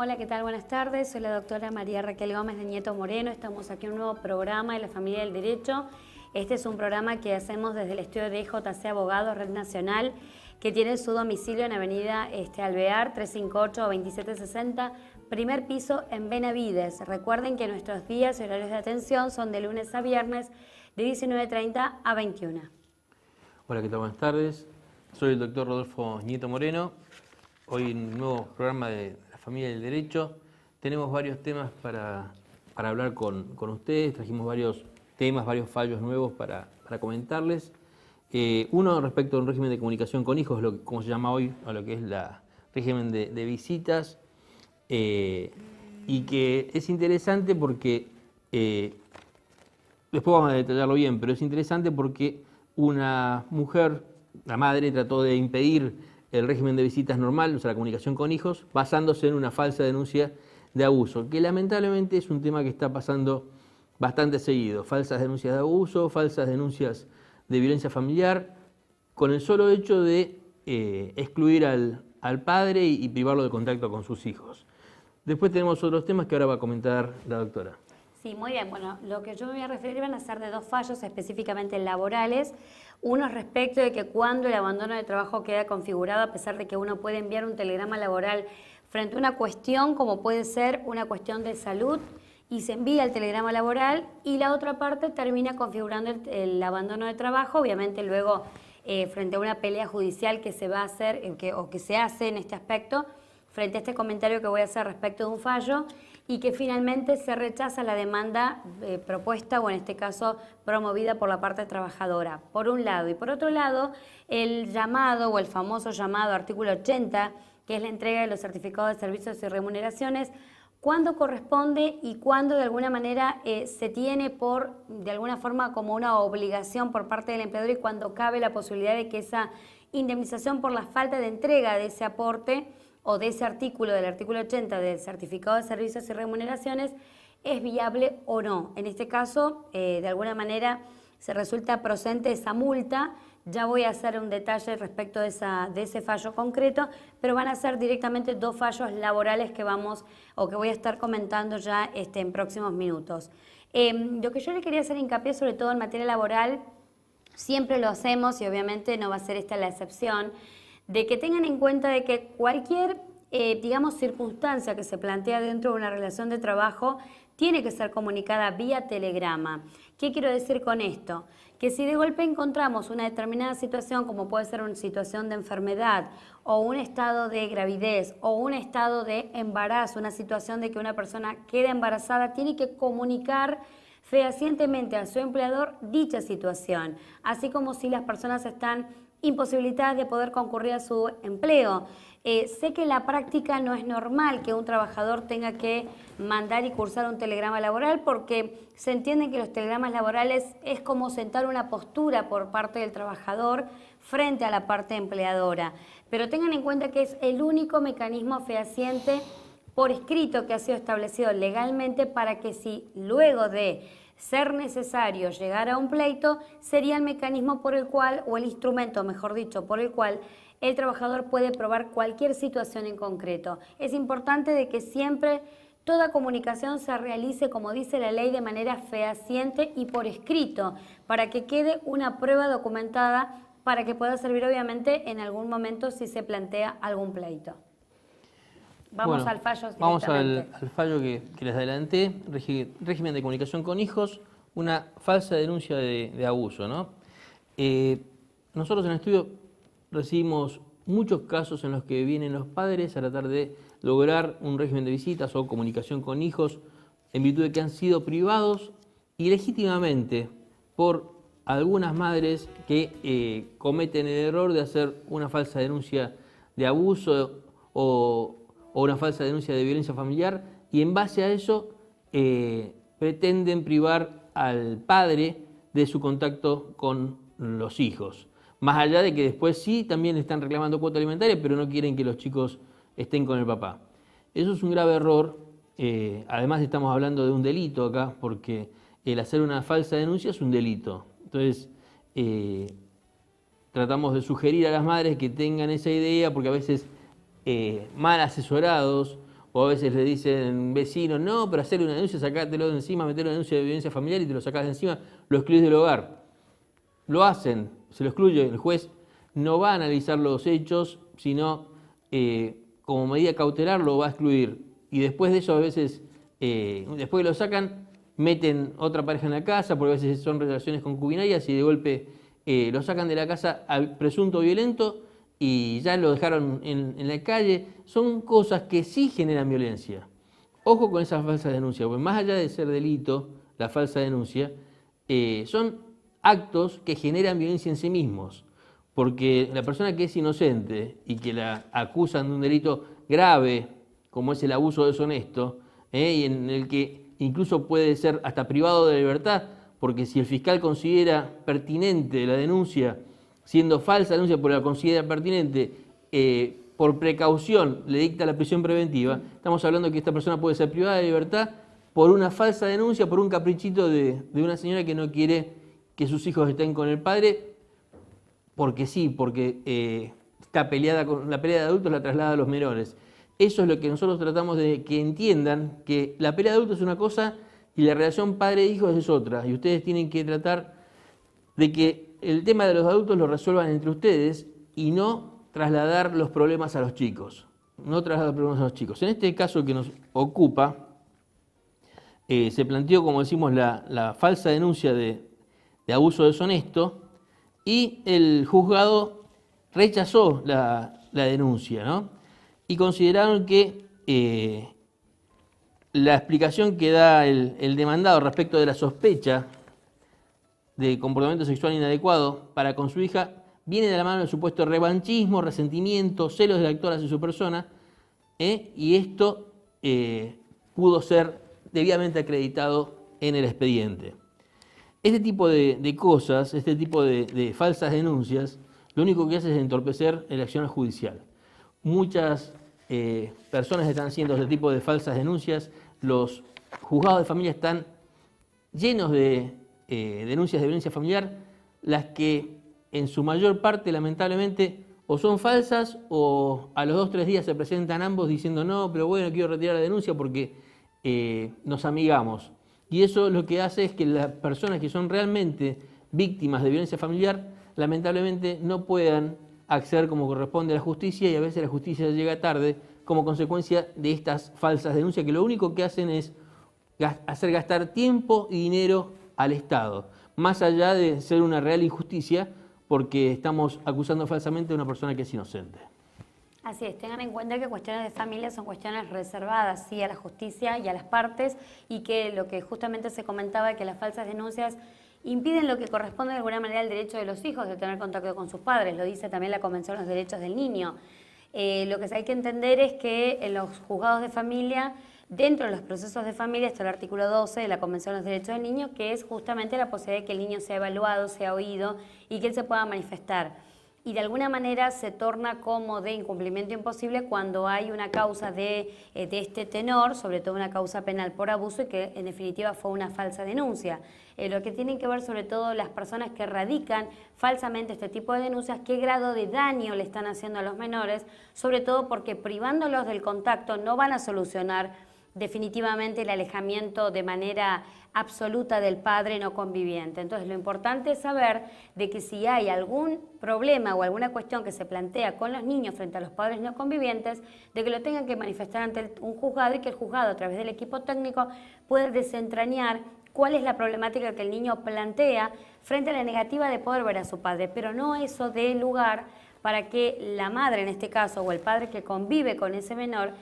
Hola, ¿qué tal? Buenas tardes. Soy la doctora María Raquel Gómez de Nieto Moreno. Estamos aquí en un nuevo programa de la Familia del Derecho. Este es un programa que hacemos desde el estudio de IJC Abogados Red Nacional, que tiene su domicilio en Avenida Alvear, 358-2760, primer piso en Benavides. Recuerden que nuestros días y horarios de atención son de lunes a viernes, de 19:30 a 21. Hola, ¿qué tal? Buenas tardes. Soy el doctor Rodolfo Nieto Moreno. Hoy en un nuevo programa de la Familia del Derecho. Tenemos varios temas para hablar con ustedes. Trajimos varios temas, varios fallos nuevos para comentarles. Uno respecto a un régimen de comunicación con hijos, como se llama hoy, o lo que es el régimen de visitas, y que es interesante porque, después vamos a detallarlo bien, pero es interesante porque una mujer, la madre, trató de impedir el régimen de visitas normal, o sea, la comunicación con hijos, basándose en una falsa denuncia de abuso, que lamentablemente es un tema que está pasando bastante seguido. Falsas denuncias de abuso, falsas denuncias de violencia familiar, con el solo hecho de excluir al padre y privarlo de contacto con sus hijos. Después tenemos otros temas que ahora va a comentar la doctora. Sí, muy bien. Bueno, lo que yo me voy a referir van a ser de dos fallos específicamente laborales. Uno respecto de que cuando el abandono de trabajo queda configurado, a pesar de que uno puede enviar un telegrama laboral frente a una cuestión como puede ser una cuestión de salud y se envía el telegrama laboral, y la otra parte termina configurando el abandono de trabajo, obviamente luego frente a una pelea judicial que se va a hacer o que se hace en este aspecto, frente a este comentario que voy a hacer respecto de un fallo, y que finalmente se rechaza la demanda propuesta o en este caso promovida por la parte trabajadora, por un lado. Y por otro lado, el llamado o el famoso llamado artículo 80, que es la entrega de los certificados de servicios y remuneraciones, cuándo corresponde y cuándo de alguna manera se tiene de alguna forma como una obligación por parte del empleador, y cuando cabe la posibilidad de que esa indemnización por la falta de entrega de ese aporte o de ese artículo, del artículo 80 del certificado de servicios y remuneraciones, es viable o no. En este caso, de alguna manera, se resulta procedente esa multa. Ya voy a hacer un detalle respecto de ese fallo concreto, pero van a ser directamente dos fallos laborales que voy a estar comentando ya en próximos minutos. Lo que yo le quería hacer hincapié, sobre todo en materia laboral, siempre lo hacemos y obviamente no va a ser esta la excepción, de que tengan en cuenta de que cualquier, circunstancia que se plantea dentro de una relación de trabajo tiene que ser comunicada vía telegrama. ¿Qué quiero decir con esto? Que si de golpe encontramos una determinada situación, como puede ser una situación de enfermedad o un estado de gravidez o un estado de embarazo, una situación de que una persona queda embarazada, tiene que comunicar fehacientemente a su empleador dicha situación, así como si las personas están imposibilitadas de poder concurrir a su empleo. Sé que en la práctica no es normal que un trabajador tenga que mandar y cursar un telegrama laboral, porque se entiende que los telegramas laborales es como sentar una postura por parte del trabajador frente a la parte empleadora. Pero tengan en cuenta que es el único mecanismo fehaciente por escrito que ha sido establecido legalmente para que, si luego de ser necesario llegar a un pleito, sería el mecanismo por el cual, o el instrumento, mejor dicho, por el cual el trabajador puede probar cualquier situación en concreto. Es importante de que siempre toda comunicación se realice, como dice la ley, de manera fehaciente y por escrito, para que quede una prueba documentada, para que pueda servir obviamente en algún momento si se plantea algún pleito. Vamos al fallo directamente. Vamos al fallo que les adelanté, régimen de comunicación con hijos, una falsa denuncia de abuso, ¿no? Nosotros en el estudio recibimos muchos casos en los que vienen los padres a tratar de lograr un régimen de visitas o comunicación con hijos en virtud de que han sido privados ilegítimamente por algunas madres que cometen el error de hacer una falsa denuncia de abuso o una falsa denuncia de violencia familiar, y en base a eso pretenden privar al padre de su contacto con los hijos. Más allá de que después sí también están reclamando cuota alimentaria, pero no quieren que los chicos estén con el papá. Eso es un grave error. Además estamos hablando de un delito acá, porque el hacer una falsa denuncia es un delito. Entonces, tratamos de sugerir a las madres que tengan esa idea, porque a veces mal asesorados o a veces le dicen vecinos, no, pero hacerle una denuncia, sacátelo de encima, meterle una denuncia de violencia familiar y te lo sacás de encima, lo excluís del hogar. Lo hacen, se lo excluye, el juez no va a analizar los hechos, sino como medida cautelar lo va a excluir. Y después de eso a veces, después que lo sacan, meten otra pareja en la casa, porque a veces son relaciones concubinarias y de golpe lo sacan de la casa al presunto violento y ya lo dejaron en la calle. Son cosas que sí generan violencia. Ojo con esas falsas denuncias, porque más allá de ser delito, la falsa denuncia, son actos que generan violencia en sí mismos. Porque la persona que es inocente y que la acusan de un delito grave, como es el abuso deshonesto, y en el que incluso puede ser hasta privado de libertad, porque si el fiscal considera pertinente la denuncia, siendo falsa denuncia, pero la considera pertinente, por precaución le dicta la prisión preventiva, estamos hablando de que esta persona puede ser privada de libertad por una falsa denuncia, por un caprichito de una señora que no quiere que sus hijos estén con el padre, porque sí, porque está peleada con la pelea de adultos, la traslada a los menores. Eso es lo que nosotros tratamos de que entiendan, que la pelea de adultos es una cosa y la relación padre-hijo es otra. Y ustedes tienen que tratar de que el tema de los adultos lo resuelvan entre ustedes y no trasladar los problemas a los chicos. No trasladar los problemas a los chicos. En este caso que nos ocupa, se planteó, como decimos, la falsa denuncia de abuso deshonesto y el juzgado rechazó la denuncia, ¿no? Y consideraron que la explicación que da el demandado respecto de la sospecha de comportamiento sexual inadecuado para con su hija viene de la mano del supuesto revanchismo, resentimiento, celos del actor hacia su persona, y esto pudo ser debidamente acreditado en el expediente. Este tipo de cosas, este tipo de falsas denuncias, lo único que hace es entorpecer el accionar judicial. Muchas personas están haciendo este tipo de falsas denuncias, los juzgados de familia están llenos de denuncias de violencia familiar, las que en su mayor parte lamentablemente o son falsas o a los 2 o 3 días se presentan ambos diciendo no, pero bueno, quiero retirar la denuncia porque nos amigamos. Y eso lo que hace es que las personas que son realmente víctimas de violencia familiar lamentablemente no puedan acceder como corresponde a la justicia y a veces la justicia llega tarde como consecuencia de estas falsas denuncias que lo único que hacen es hacer gastar tiempo y dinero al Estado, más allá de ser una real injusticia porque estamos acusando falsamente a una persona que es inocente. Así es, tengan en cuenta que cuestiones de familia son cuestiones reservadas, sí, a la justicia y a las partes, y que lo que justamente se comentaba, que las falsas denuncias impiden lo que corresponde de alguna manera al derecho de los hijos de tener contacto con sus padres, lo dice también la Convención de los Derechos del Niño. Lo que hay que entender es que en los juzgados de familia, dentro de los procesos de familia, está el artículo 12 de la Convención de los Derechos del Niño, que es justamente la posibilidad de que el niño sea evaluado, sea oído y que él se pueda manifestar. Y de alguna manera se torna como de incumplimiento imposible cuando hay una causa de este tenor, sobre todo una causa penal por abuso y que en definitiva fue una falsa denuncia. Lo que tienen que ver sobre todo las personas que radican falsamente este tipo de denuncias, qué grado de daño le están haciendo a los menores, sobre todo porque privándolos del contacto no van a solucionar definitivamente el alejamiento de manera absoluta del padre no conviviente. Entonces lo importante es saber de que si hay algún problema o alguna cuestión que se plantea con los niños frente a los padres no convivientes, de que lo tengan que manifestar ante un juzgado y que el juzgado a través del equipo técnico pueda desentrañar cuál es la problemática que el niño plantea frente a la negativa de poder ver a su padre, pero no eso dé lugar para que la madre en este caso o el padre que convive con ese menor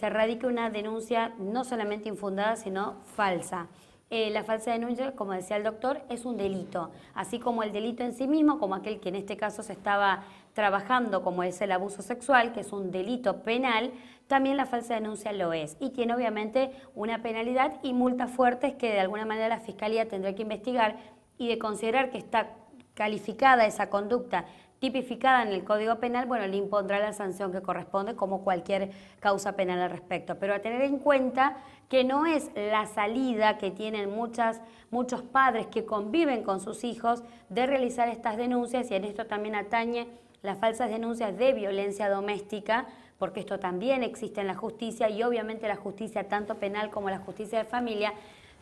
radique una denuncia no solamente infundada, sino falsa. La falsa denuncia, como decía el doctor, es un delito, así como el delito en sí mismo, como aquel que en este caso se estaba trabajando, como es el abuso sexual, que es un delito penal, también la falsa denuncia lo es. Y tiene obviamente una penalidad y multas fuertes que de alguna manera la Fiscalía tendrá que investigar y de considerar que está calificada esa conducta tipificada en el Código Penal, bueno, le impondrá la sanción que corresponde como cualquier causa penal al respecto. Pero a tener en cuenta que no es la salida que tienen muchos padres que conviven con sus hijos de realizar estas denuncias, y en esto también atañe las falsas denuncias de violencia doméstica, porque esto también existe en la justicia y obviamente la justicia tanto penal como la justicia de familia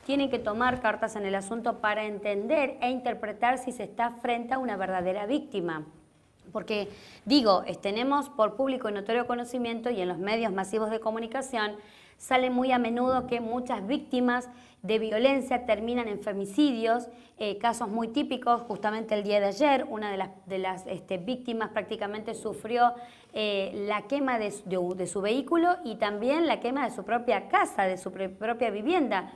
tienen que tomar cartas en el asunto para entender e interpretar si se está frente a una verdadera víctima. Porque, digo, tenemos por público y notorio conocimiento y en los medios masivos de comunicación sale muy a menudo que muchas víctimas de violencia terminan en femicidios, casos muy típicos, justamente el día de ayer, una de las víctimas prácticamente sufrió la quema de su vehículo y también la quema de su propia casa, de su propia vivienda.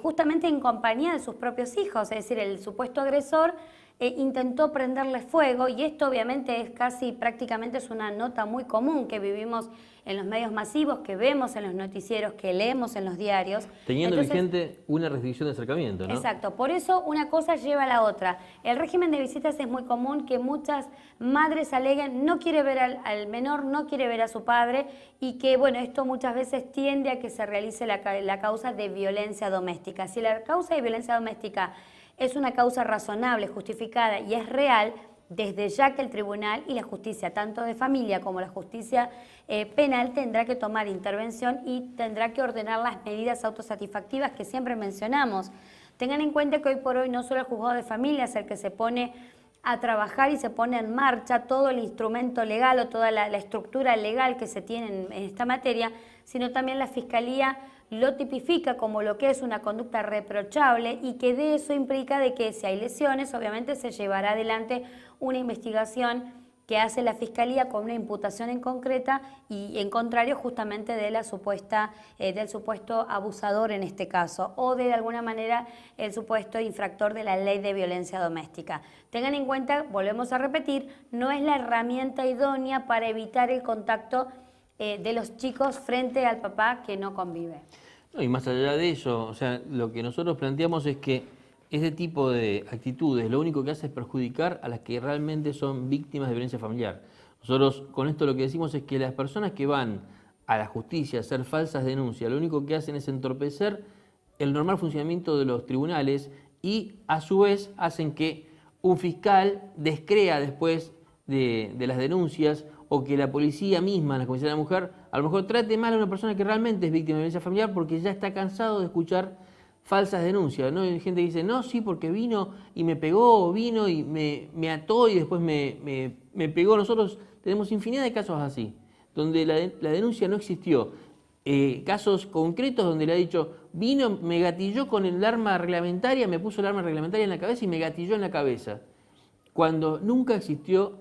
Justamente en compañía de sus propios hijos, es decir, el supuesto agresor intentó prenderle fuego y esto obviamente es prácticamente es una nota muy común que vivimos en los medios masivos, que vemos en los noticieros, que leemos en los diarios. Teniendo vigente una restricción de acercamiento, ¿no? Exacto, por eso una cosa lleva a la otra. El régimen de visitas es muy común que muchas madres aleguen no quiere ver al menor, no quiere ver a su padre y que, bueno, esto muchas veces tiende a que se realice la causa de violencia doméstica. Si la causa de violencia doméstica es una causa razonable, justificada y es real, desde ya que el tribunal y la justicia, tanto de familia como la justicia penal, tendrá que tomar intervención y tendrá que ordenar las medidas autosatisfactivas que siempre mencionamos. Tengan en cuenta que hoy por hoy no solo el juzgado de familia es el que se pone a trabajar y se pone en marcha todo el instrumento legal o toda la estructura legal que se tiene en esta materia, sino también la Fiscalía lo tipifica como lo que es una conducta reprochable y que de eso implica de que si hay lesiones, obviamente se llevará adelante una investigación que hace la Fiscalía con una imputación en concreta y en contrario justamente de la del supuesto abusador en este caso o de alguna manera el supuesto infractor de la ley de violencia doméstica. Tengan en cuenta, volvemos a repetir, no es la herramienta idónea para evitar el contacto de los chicos frente al papá que no convive. No, y más allá de eso, o sea, lo que nosotros planteamos es que ese tipo de actitudes lo único que hace es perjudicar a las que realmente son víctimas de violencia familiar. Nosotros con esto lo que decimos es que las personas que van a la justicia a hacer falsas denuncias, lo único que hacen es entorpecer el normal funcionamiento de los tribunales y a su vez hacen que un fiscal descrea después de las denuncias o que la policía misma, la Comisaría de la Mujer, a lo mejor trate mal a una persona que realmente es víctima de violencia familiar porque ya está cansado de escuchar falsas denuncias, ¿no? Hay gente que dice, no, sí, porque vino y me pegó, vino y me ató y después me pegó. Nosotros tenemos infinidad de casos así, donde la denuncia no existió. Casos concretos donde le ha dicho, vino, me gatilló con el arma reglamentaria, me puso el arma reglamentaria en la cabeza y me gatilló en la cabeza. Cuando nunca existió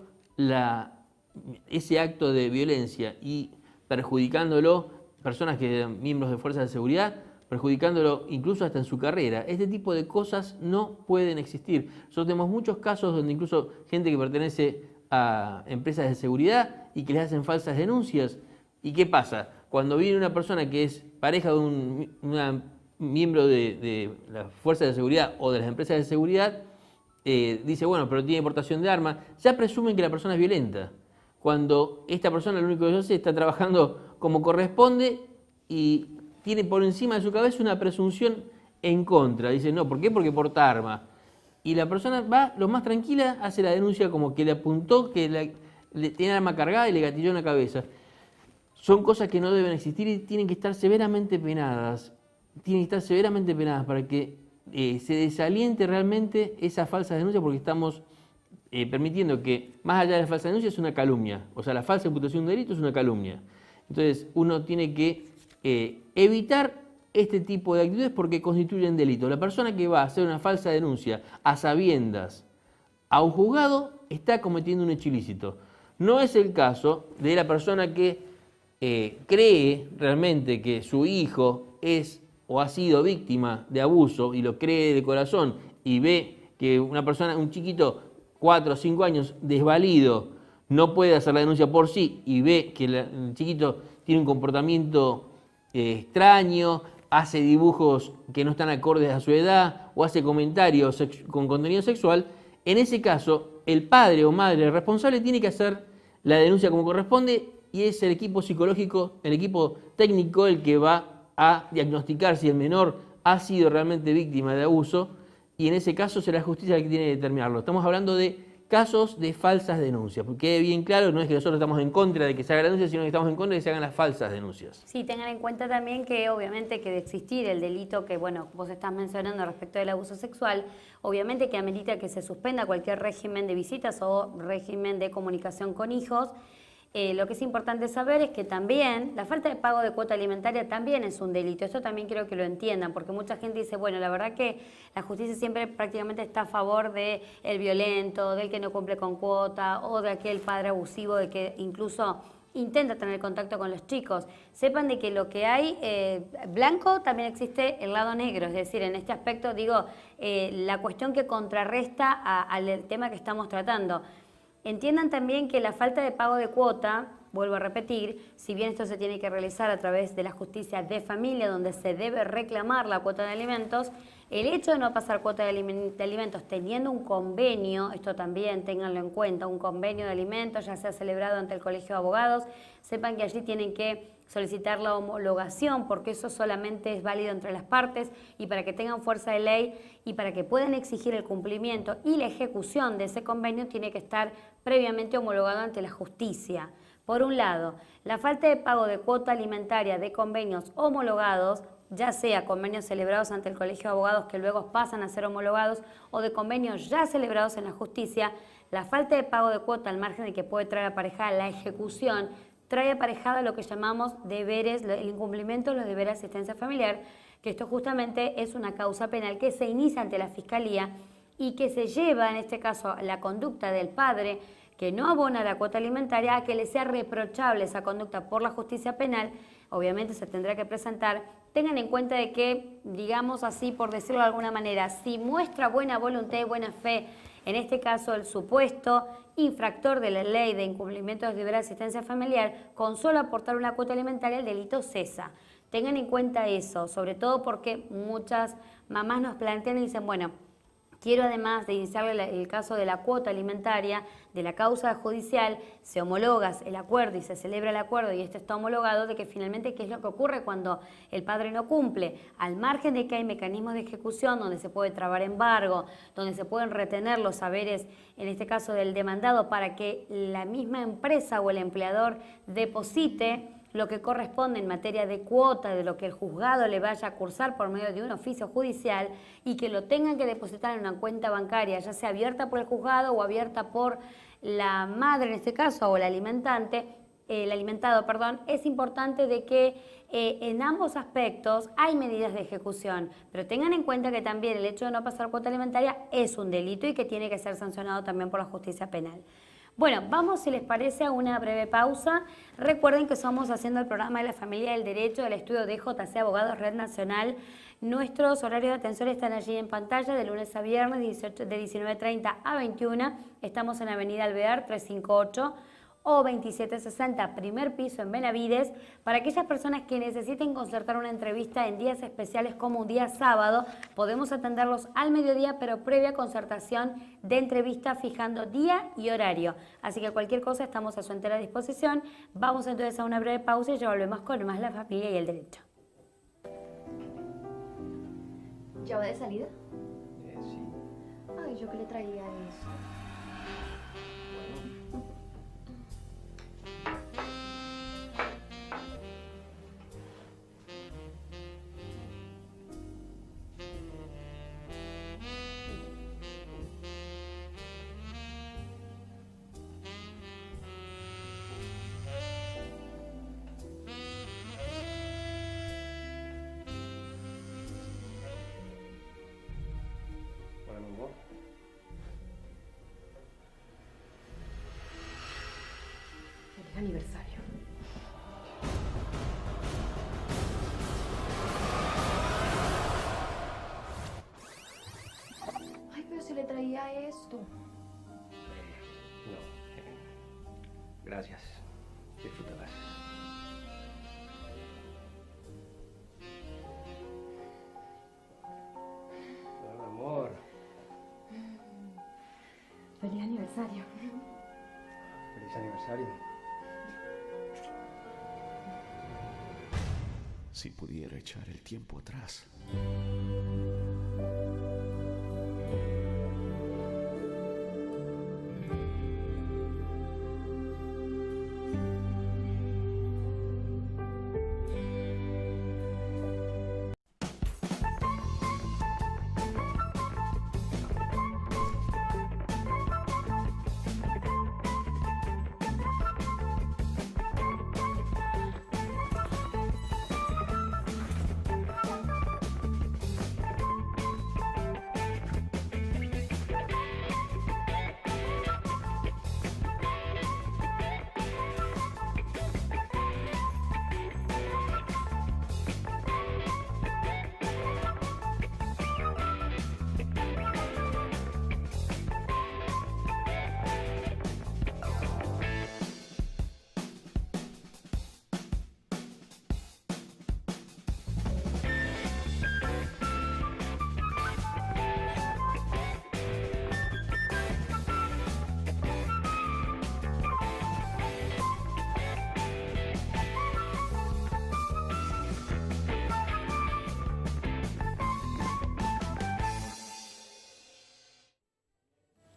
ese acto de violencia y perjudicándolo, personas que eran miembros de fuerzas de seguridad, perjudicándolo incluso hasta en su carrera. Este tipo de cosas no pueden existir. Nosotros tenemos muchos casos donde incluso gente que pertenece a empresas de seguridad y que les hacen falsas denuncias. ¿Y qué pasa? Cuando viene una persona que es pareja de un miembro de las fuerzas de seguridad o de las empresas de seguridad, dice, bueno, pero tiene portación de armas, ya presumen que la persona es violenta. Cuando esta persona lo único que hace está trabajando como corresponde y tiene por encima de su cabeza una presunción en contra. Dice, no, ¿por qué? Porque porta arma. Y la persona va lo más tranquila, hace la denuncia como que le apuntó, que le tiene arma cargada y le gatilló en la cabeza. Son cosas que no deben existir y tienen que estar severamente penadas. Tienen que estar severamente penadas para que se desaliente realmente esa falsa denuncia porque estamos permitiendo que, más allá de la falsa denuncia, es una calumnia. O sea, la falsa imputación de un delito es una calumnia. Entonces, uno tiene que evitar este tipo de actitudes porque constituyen delito. La persona que va a hacer una falsa denuncia a sabiendas a un juzgado está cometiendo un hecho ilícito. No es el caso de la persona que cree realmente que su hijo es o ha sido víctima de abuso y lo cree de corazón y ve que una persona, un chiquito, 4 o 5 años, desvalido, no puede hacer la denuncia por sí y ve que el chiquito tiene un comportamiento extraño, hace dibujos que no están acordes a su edad o hace comentarios con contenido sexual, en ese caso el padre o madre responsable tiene que hacer la denuncia como corresponde y es el equipo psicológico, el equipo técnico el que va a diagnosticar si el menor ha sido realmente víctima de abuso y en ese caso será la justicia la que tiene que determinarlo. Estamos hablando de casos de falsas denuncias, porque quede bien claro, no es que nosotros estamos en contra de que se haga la denuncia, sino que estamos en contra de que se hagan las falsas denuncias. Sí, tengan en cuenta también que obviamente que de existir el delito que, bueno, vos estás mencionando respecto del abuso sexual, obviamente que amerita que se suspenda cualquier régimen de visitas o régimen de comunicación con hijos. Lo que es importante saber es que también la falta de pago de cuota alimentaria también es un delito. Esto también quiero que lo entiendan, porque mucha gente dice, bueno, la verdad que la justicia siempre prácticamente está a favor del violento, del que no cumple con cuota o de aquel padre abusivo de que incluso intenta tener contacto con los chicos. Sepan de que lo que hay blanco también existe el lado negro, es decir, en este aspecto digo, la cuestión que contrarresta al tema que estamos tratando. Entiendan también que la falta de pago de cuota, vuelvo a repetir, si bien esto se tiene que realizar a través de la justicia de familia, donde se debe reclamar la cuota de alimentos, el hecho de no pasar cuota de alimentos teniendo un convenio, esto también ténganlo en cuenta, un convenio de alimentos, ya sea celebrado ante el Colegio de Abogados, sepan que allí tienen que solicitar la homologación porque eso solamente es válido entre las partes y para que tengan fuerza de ley y para que puedan exigir el cumplimiento y la ejecución de ese convenio tiene que estar previamente homologado ante la justicia. Por un lado, la falta de pago de cuota alimentaria de convenios homologados, ya sea convenios celebrados ante el Colegio de Abogados que luego pasan a ser homologados o de convenios ya celebrados en la justicia, la falta de pago de cuota al margen de que puede traer aparejada la ejecución, trae aparejada lo que llamamos deberes, el incumplimiento de los deberes de asistencia familiar, que esto justamente es una causa penal que se inicia ante la Fiscalía y que se lleva, en este caso, la conducta del padre que no abona la cuota alimentaria a que le sea reprochable esa conducta por la justicia penal. Obviamente se tendrá que presentar. Tengan en cuenta de que, digamos así, por decirlo de alguna manera, si muestra buena voluntad y buena fe, en este caso el supuesto infractor de la ley de incumplimiento de los deberes de asistencia familiar, con solo aportar una cuota alimentaria el delito cesa. Tengan en cuenta eso, sobre todo porque muchas mamás nos plantean y dicen, bueno, quiero además de iniciarle el caso de la cuota alimentaria, de la causa judicial, se homologa el acuerdo y se celebra el acuerdo y este está homologado, de que finalmente qué es lo que ocurre cuando el padre no cumple. Al margen de que hay mecanismos de ejecución donde se puede trabar embargo, donde se pueden retener los saberes, en este caso del demandado, para que la misma empresa o el empleador deposite lo que corresponde en materia de cuota de lo que el juzgado le vaya a cursar por medio de un oficio judicial y que lo tengan que depositar en una cuenta bancaria, ya sea abierta por el juzgado o abierta por la madre en este caso o el alimentado, es importante de que en ambos aspectos hay medidas de ejecución, pero tengan en cuenta que también el hecho de no pasar cuota alimentaria es un delito y que tiene que ser sancionado también por la justicia penal. Bueno, vamos, si les parece, a una breve pausa. Recuerden que somos haciendo el programa de la familia del derecho del estudio de JC Abogados Red Nacional. Nuestros horarios de atención están allí en pantalla de lunes a viernes de 19:30 a 21. Estamos en Avenida Alvear 358 o 2760, primer piso en Benavides, para aquellas personas que necesiten concertar una entrevista en días especiales como un día sábado. Podemos atenderlos al mediodía, pero previa concertación de entrevista fijando día y horario. Así que cualquier cosa estamos a su entera disposición. Vamos entonces a una breve pausa y ya volvemos con más la familia y el derecho. ¿Ya va de salida? Sí. Ay, yo que le traía eso. Bueno, mi amor. Feliz aniversario. Ay, pero si le traía esto. No. Gracias. Disfrútalas. Bueno, amor. Feliz aniversario. Feliz aniversario. Si pudiera echar el tiempo atrás.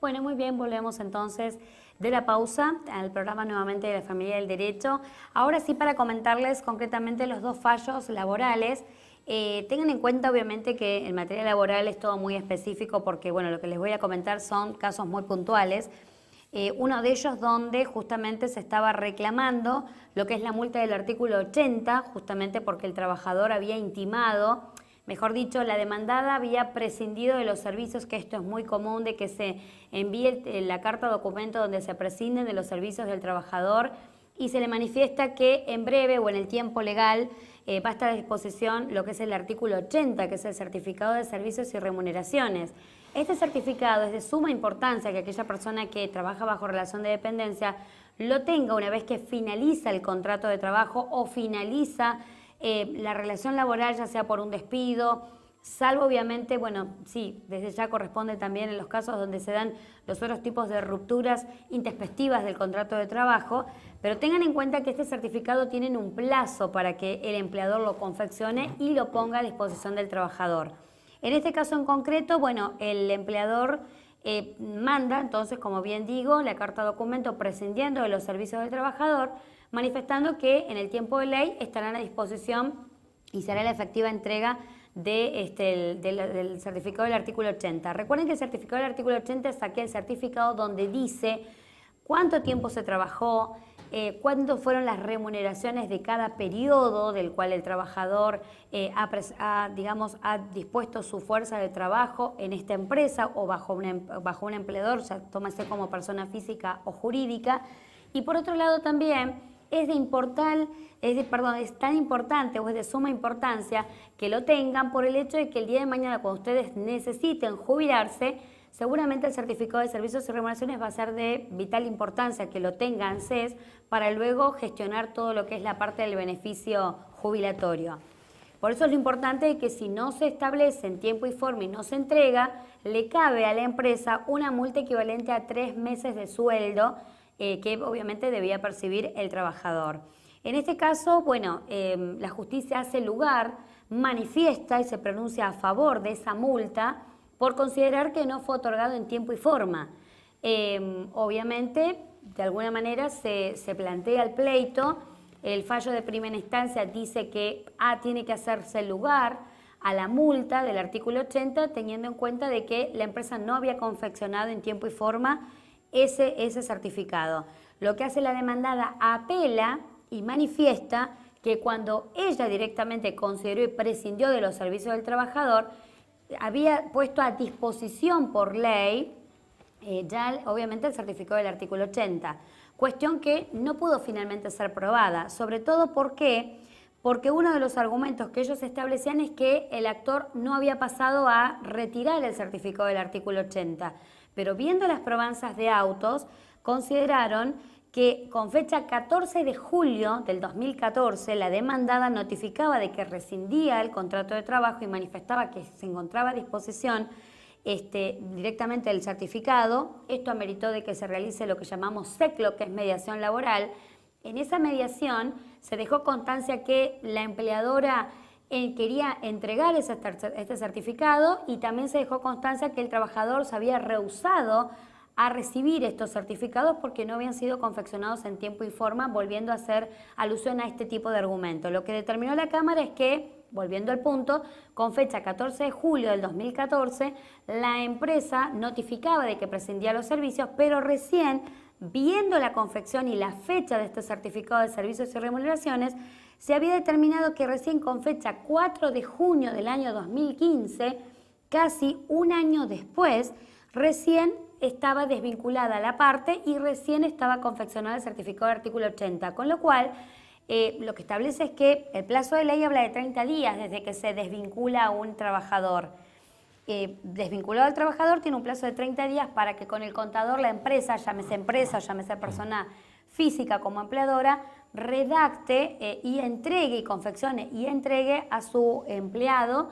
Bueno, muy bien, volvemos entonces de la pausa al programa nuevamente de la Familia del Derecho. Ahora sí, para comentarles concretamente los dos fallos laborales. Tengan en cuenta obviamente que en materia laboral es todo muy específico porque bueno, lo que les voy a comentar son casos muy puntuales. Uno de ellos donde justamente se estaba reclamando lo que es la multa del artículo 80, justamente porque el trabajador había intimado, mejor dicho, la demandada había prescindido de los servicios, que esto es muy común, de que se envíe la carta documento donde se prescinden de los servicios del trabajador y se le manifiesta que en breve o en el tiempo legal va a estar a disposición lo que es el artículo 80, que es el certificado de servicios y remuneraciones. Este certificado es de suma importancia que aquella persona que trabaja bajo relación de dependencia lo tenga una vez que finaliza el contrato de trabajo o finaliza la relación laboral, ya sea por un despido, salvo obviamente, bueno, sí, desde ya corresponde también en los casos donde se dan los otros tipos de rupturas intempestivas del contrato de trabajo, pero tengan en cuenta que este certificado tiene un plazo para que el empleador lo confeccione y lo ponga a disposición del trabajador. En este caso en concreto, bueno, el empleador manda, entonces, como bien digo, la carta documento prescindiendo de los servicios del trabajador, manifestando que en el tiempo de ley estarán a disposición y será la efectiva entrega del certificado del artículo 80. Recuerden que el certificado del artículo 80 es aquel certificado donde dice cuánto tiempo se trabajó, cuánto fueron las remuneraciones de cada periodo del cual el trabajador ha dispuesto su fuerza de trabajo en esta empresa o bajo un empleador, ya tómese como persona física o jurídica. Y por otro lado también es tan importante o es de suma importancia que lo tengan por el hecho de que el día de mañana cuando ustedes necesiten jubilarse, seguramente el certificado de servicios y remuneraciones va a ser de vital importancia que lo tengan CES para luego gestionar todo lo que es la parte del beneficio jubilatorio. Por eso es lo importante de que si no se establece en tiempo y forma y no se entrega, le cabe a la empresa una multa equivalente a 3 meses de sueldo que obviamente debía percibir el trabajador. En este caso, bueno, la justicia hace lugar, manifiesta y se pronuncia a favor de esa multa por considerar que no fue otorgado en tiempo y forma. Obviamente, de alguna manera se plantea el pleito, el fallo de primera instancia dice que tiene que hacerse lugar a la multa del artículo 80, teniendo en cuenta de que la empresa no había confeccionado en tiempo y forma ese certificado. Lo que hace la demandada apela y manifiesta que cuando ella directamente consideró y prescindió de los servicios del trabajador, había puesto a disposición por ley ya obviamente el certificado del artículo 80, cuestión que no pudo finalmente ser probada, sobre todo porque uno de los argumentos que ellos establecían es que el actor no había pasado a retirar el certificado del artículo 80, pero viendo las probanzas de autos, consideraron que con fecha 14 de julio del 2014 la demandada notificaba de que rescindía el contrato de trabajo y manifestaba que se encontraba a disposición directamente del certificado. Esto ameritó de que se realice lo que llamamos SECLO, que es mediación laboral. En esa mediación se dejó constancia que la empleadora quería entregar este certificado y también se dejó constancia que el trabajador se había rehusado a recibir estos certificados porque no habían sido confeccionados en tiempo y forma, volviendo a hacer alusión a este tipo de argumento. Lo que determinó la Cámara es que, volviendo al punto, con fecha 14 de julio del 2014, la empresa notificaba de que prescindía los servicios, pero recién, viendo la confección y la fecha de este certificado de servicios y remuneraciones, se había determinado que recién con fecha 4 de junio del año 2015, casi un año después, recién estaba desvinculada la parte y recién estaba confeccionado el certificado de artículo 80, con lo cual lo que establece es que el plazo de ley habla de 30 días desde que se desvincula a un trabajador. Desvinculado al trabajador tiene un plazo de 30 días para que con el contador la empresa, llámese persona física como empleadora, redacte y entregue y confeccione y entregue a su empleado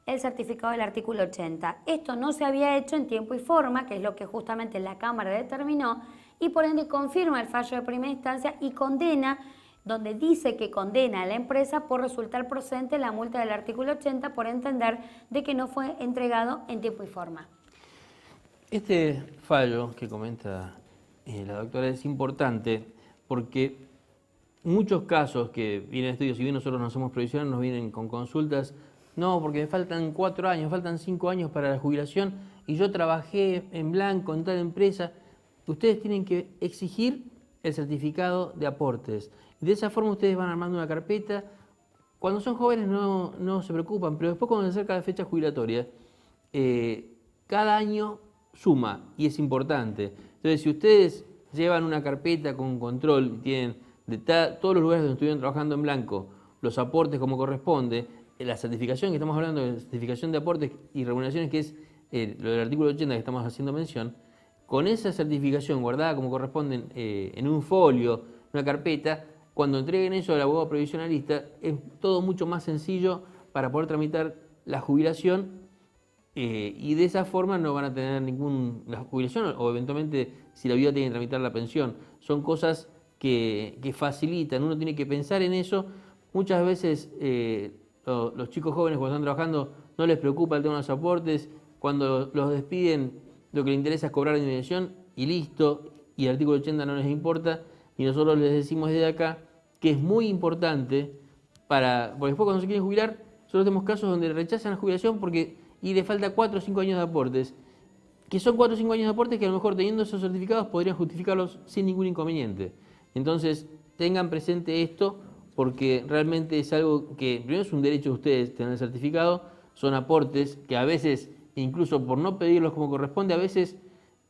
el certificado del artículo 80. Esto no se había hecho en tiempo y forma, que es lo que justamente la Cámara determinó, y por ende confirma el fallo de primera instancia y condena, donde dice que condena a la empresa por resultar procedente la multa del artículo 80 por entender de que no fue entregado en tiempo y forma. Este fallo que comenta la doctora es importante porque muchos casos que vienen a estudios, si bien nosotros no somos previsionales, nos vienen con consultas, no, porque me faltan 4 años, faltan 5 años para la jubilación y yo trabajé en blanco en tal empresa. Ustedes tienen que exigir el certificado de aportes. Y de esa forma ustedes van armando una carpeta. Cuando son jóvenes no se preocupan, pero después cuando se acerca la fecha jubilatoria, cada año suma y es importante. Entonces, si ustedes llevan una carpeta con control y tienen de todos los lugares donde estuvieron trabajando en blanco los aportes como corresponde, la certificación que estamos hablando de certificación de aportes y remuneraciones, que es lo del artículo 80 que estamos haciendo mención, con esa certificación guardada como corresponde en un folio, una carpeta, cuando entreguen eso al abogado previsionalista, es todo mucho más sencillo para poder tramitar la jubilación y de esa forma no van a tener la jubilación o eventualmente si la viuda tiene que tramitar la pensión. Son cosas que facilitan, uno tiene que pensar en eso. Muchas veces los chicos jóvenes cuando están trabajando no les preocupa el tema de los aportes, cuando los despiden lo que les interesa es cobrar la indemnización y listo, y el artículo 80 no les importa, y nosotros les decimos desde acá que es muy importante porque después cuando se quieren jubilar, nosotros tenemos casos donde rechazan la jubilación y le falta 4 o 5 años de aportes, que son 4 o 5 años de aportes que a lo mejor teniendo esos certificados podrían justificarlos sin ningún inconveniente. Entonces, tengan presente esto porque realmente es algo que, primero es un derecho de ustedes tener el certificado, son aportes que a veces, incluso por no pedirlos como corresponde, a veces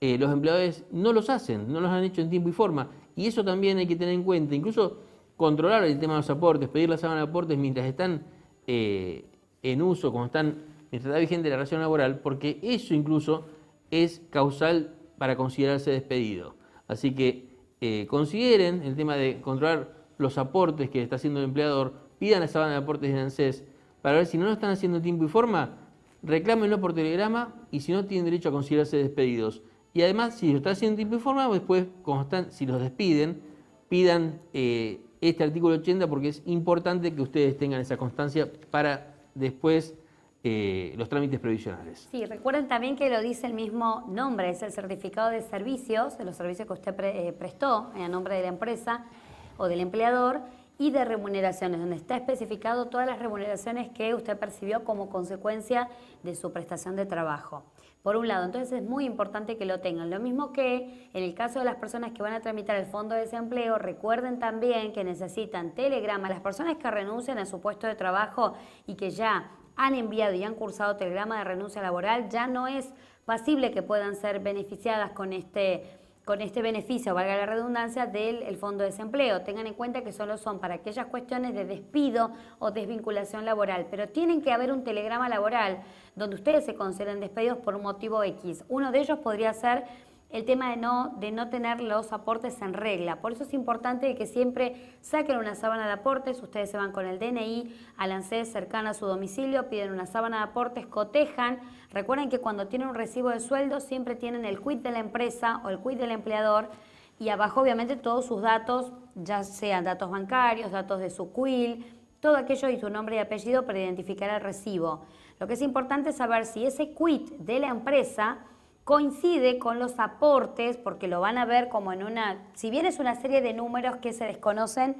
los empleadores no los hacen, no los han hecho en tiempo y forma. Y eso también hay que tener en cuenta, incluso controlar el tema de los aportes, pedir la sábana de aportes mientras están en uso, mientras está vigente la relación laboral, porque eso incluso es causal para considerarse despedido. Así que consideren el tema de controlar los aportes que está haciendo el empleador, pidan la sábana de aportes de ANSES para ver si no lo están haciendo en tiempo y forma, reclámenlo por telegrama y si no tienen derecho a considerarse despedidos. Y además, si lo están haciendo en tiempo y forma, después, si los despiden, pidan este artículo 80 porque es importante que ustedes tengan esa constancia para después los trámites previsionales. Sí, recuerden también que lo dice el mismo nombre, es el certificado de servicios, de los servicios que usted prestó en nombre de la empresa o del empleador, y de remuneraciones, donde está especificado todas las remuneraciones que usted percibió como consecuencia de su prestación de trabajo. Por un lado, entonces es muy importante que lo tengan. Lo mismo que en el caso de las personas que van a tramitar el fondo de desempleo, recuerden también que necesitan telegrama. Las personas que renuncian a su puesto de trabajo y que ya han enviado y han cursado telegrama de renuncia laboral, ya no es pasible que puedan ser beneficiadas con este beneficio, valga la redundancia, del fondo de desempleo. Tengan en cuenta que solo son para aquellas cuestiones de despido o desvinculación laboral, pero tienen que haber un telegrama laboral donde ustedes se consideren despedidos por un motivo X. Uno de ellos podría ser el tema de no tener los aportes en regla. Por eso es importante que siempre saquen una sábana de aportes. Ustedes se van con el DNI al ANSES cercano a su domicilio, piden una sábana de aportes, cotejan. Recuerden que cuando tienen un recibo de sueldo siempre tienen el quit de la empresa o el quit del empleador y abajo obviamente todos sus datos, ya sean datos bancarios, datos de su CUIL, todo aquello y su nombre y apellido para identificar el recibo. Lo que es importante es saber si ese quit de la empresa coincide con los aportes, porque lo van a ver como si bien es una serie de números que se desconocen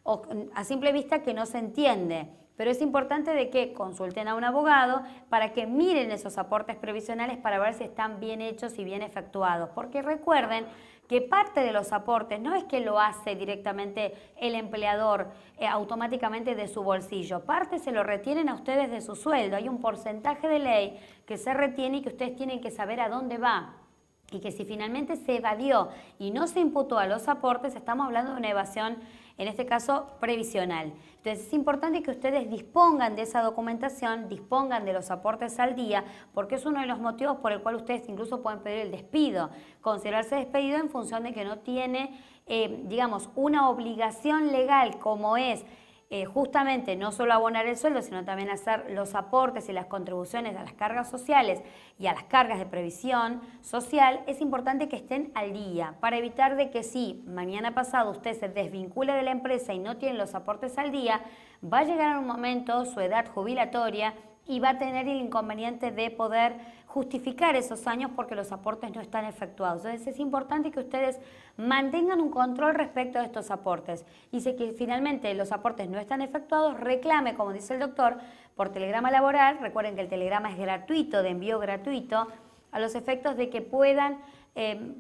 o a simple vista que no se entiende, pero es importante de que consulten a un abogado para que miren esos aportes previsionales para ver si están bien hechos y bien efectuados, porque recuerden que parte de los aportes no es que lo hace directamente el empleador automáticamente de su bolsillo, parte se lo retienen a ustedes de su sueldo, hay un porcentaje de ley que se retiene y que ustedes tienen que saber a dónde va. Y que si finalmente se evadió y no se imputó a los aportes, estamos hablando de una evasión, en este caso, previsional. Entonces es importante que ustedes dispongan de esa documentación, dispongan de los aportes al día, porque es uno de los motivos por el cual ustedes incluso pueden pedir el despido, considerarse despedido en función de que no tiene, digamos, una obligación legal como es justamente no solo abonar el sueldo, sino también hacer los aportes y las contribuciones a las cargas sociales y a las cargas de previsión social. Es importante que estén al día para evitar de que si mañana pasado usted se desvincule de la empresa y no tiene los aportes al día, va a llegar en un momento su edad jubilatoria y va a tener el inconveniente de poder justificar esos años porque los aportes no están efectuados. Entonces es importante que ustedes mantengan un control respecto de estos aportes. Y si que finalmente los aportes no están efectuados, reclame, como dice el doctor, por telegrama laboral. Recuerden que el telegrama es gratuito, de envío gratuito, a los efectos de que puedan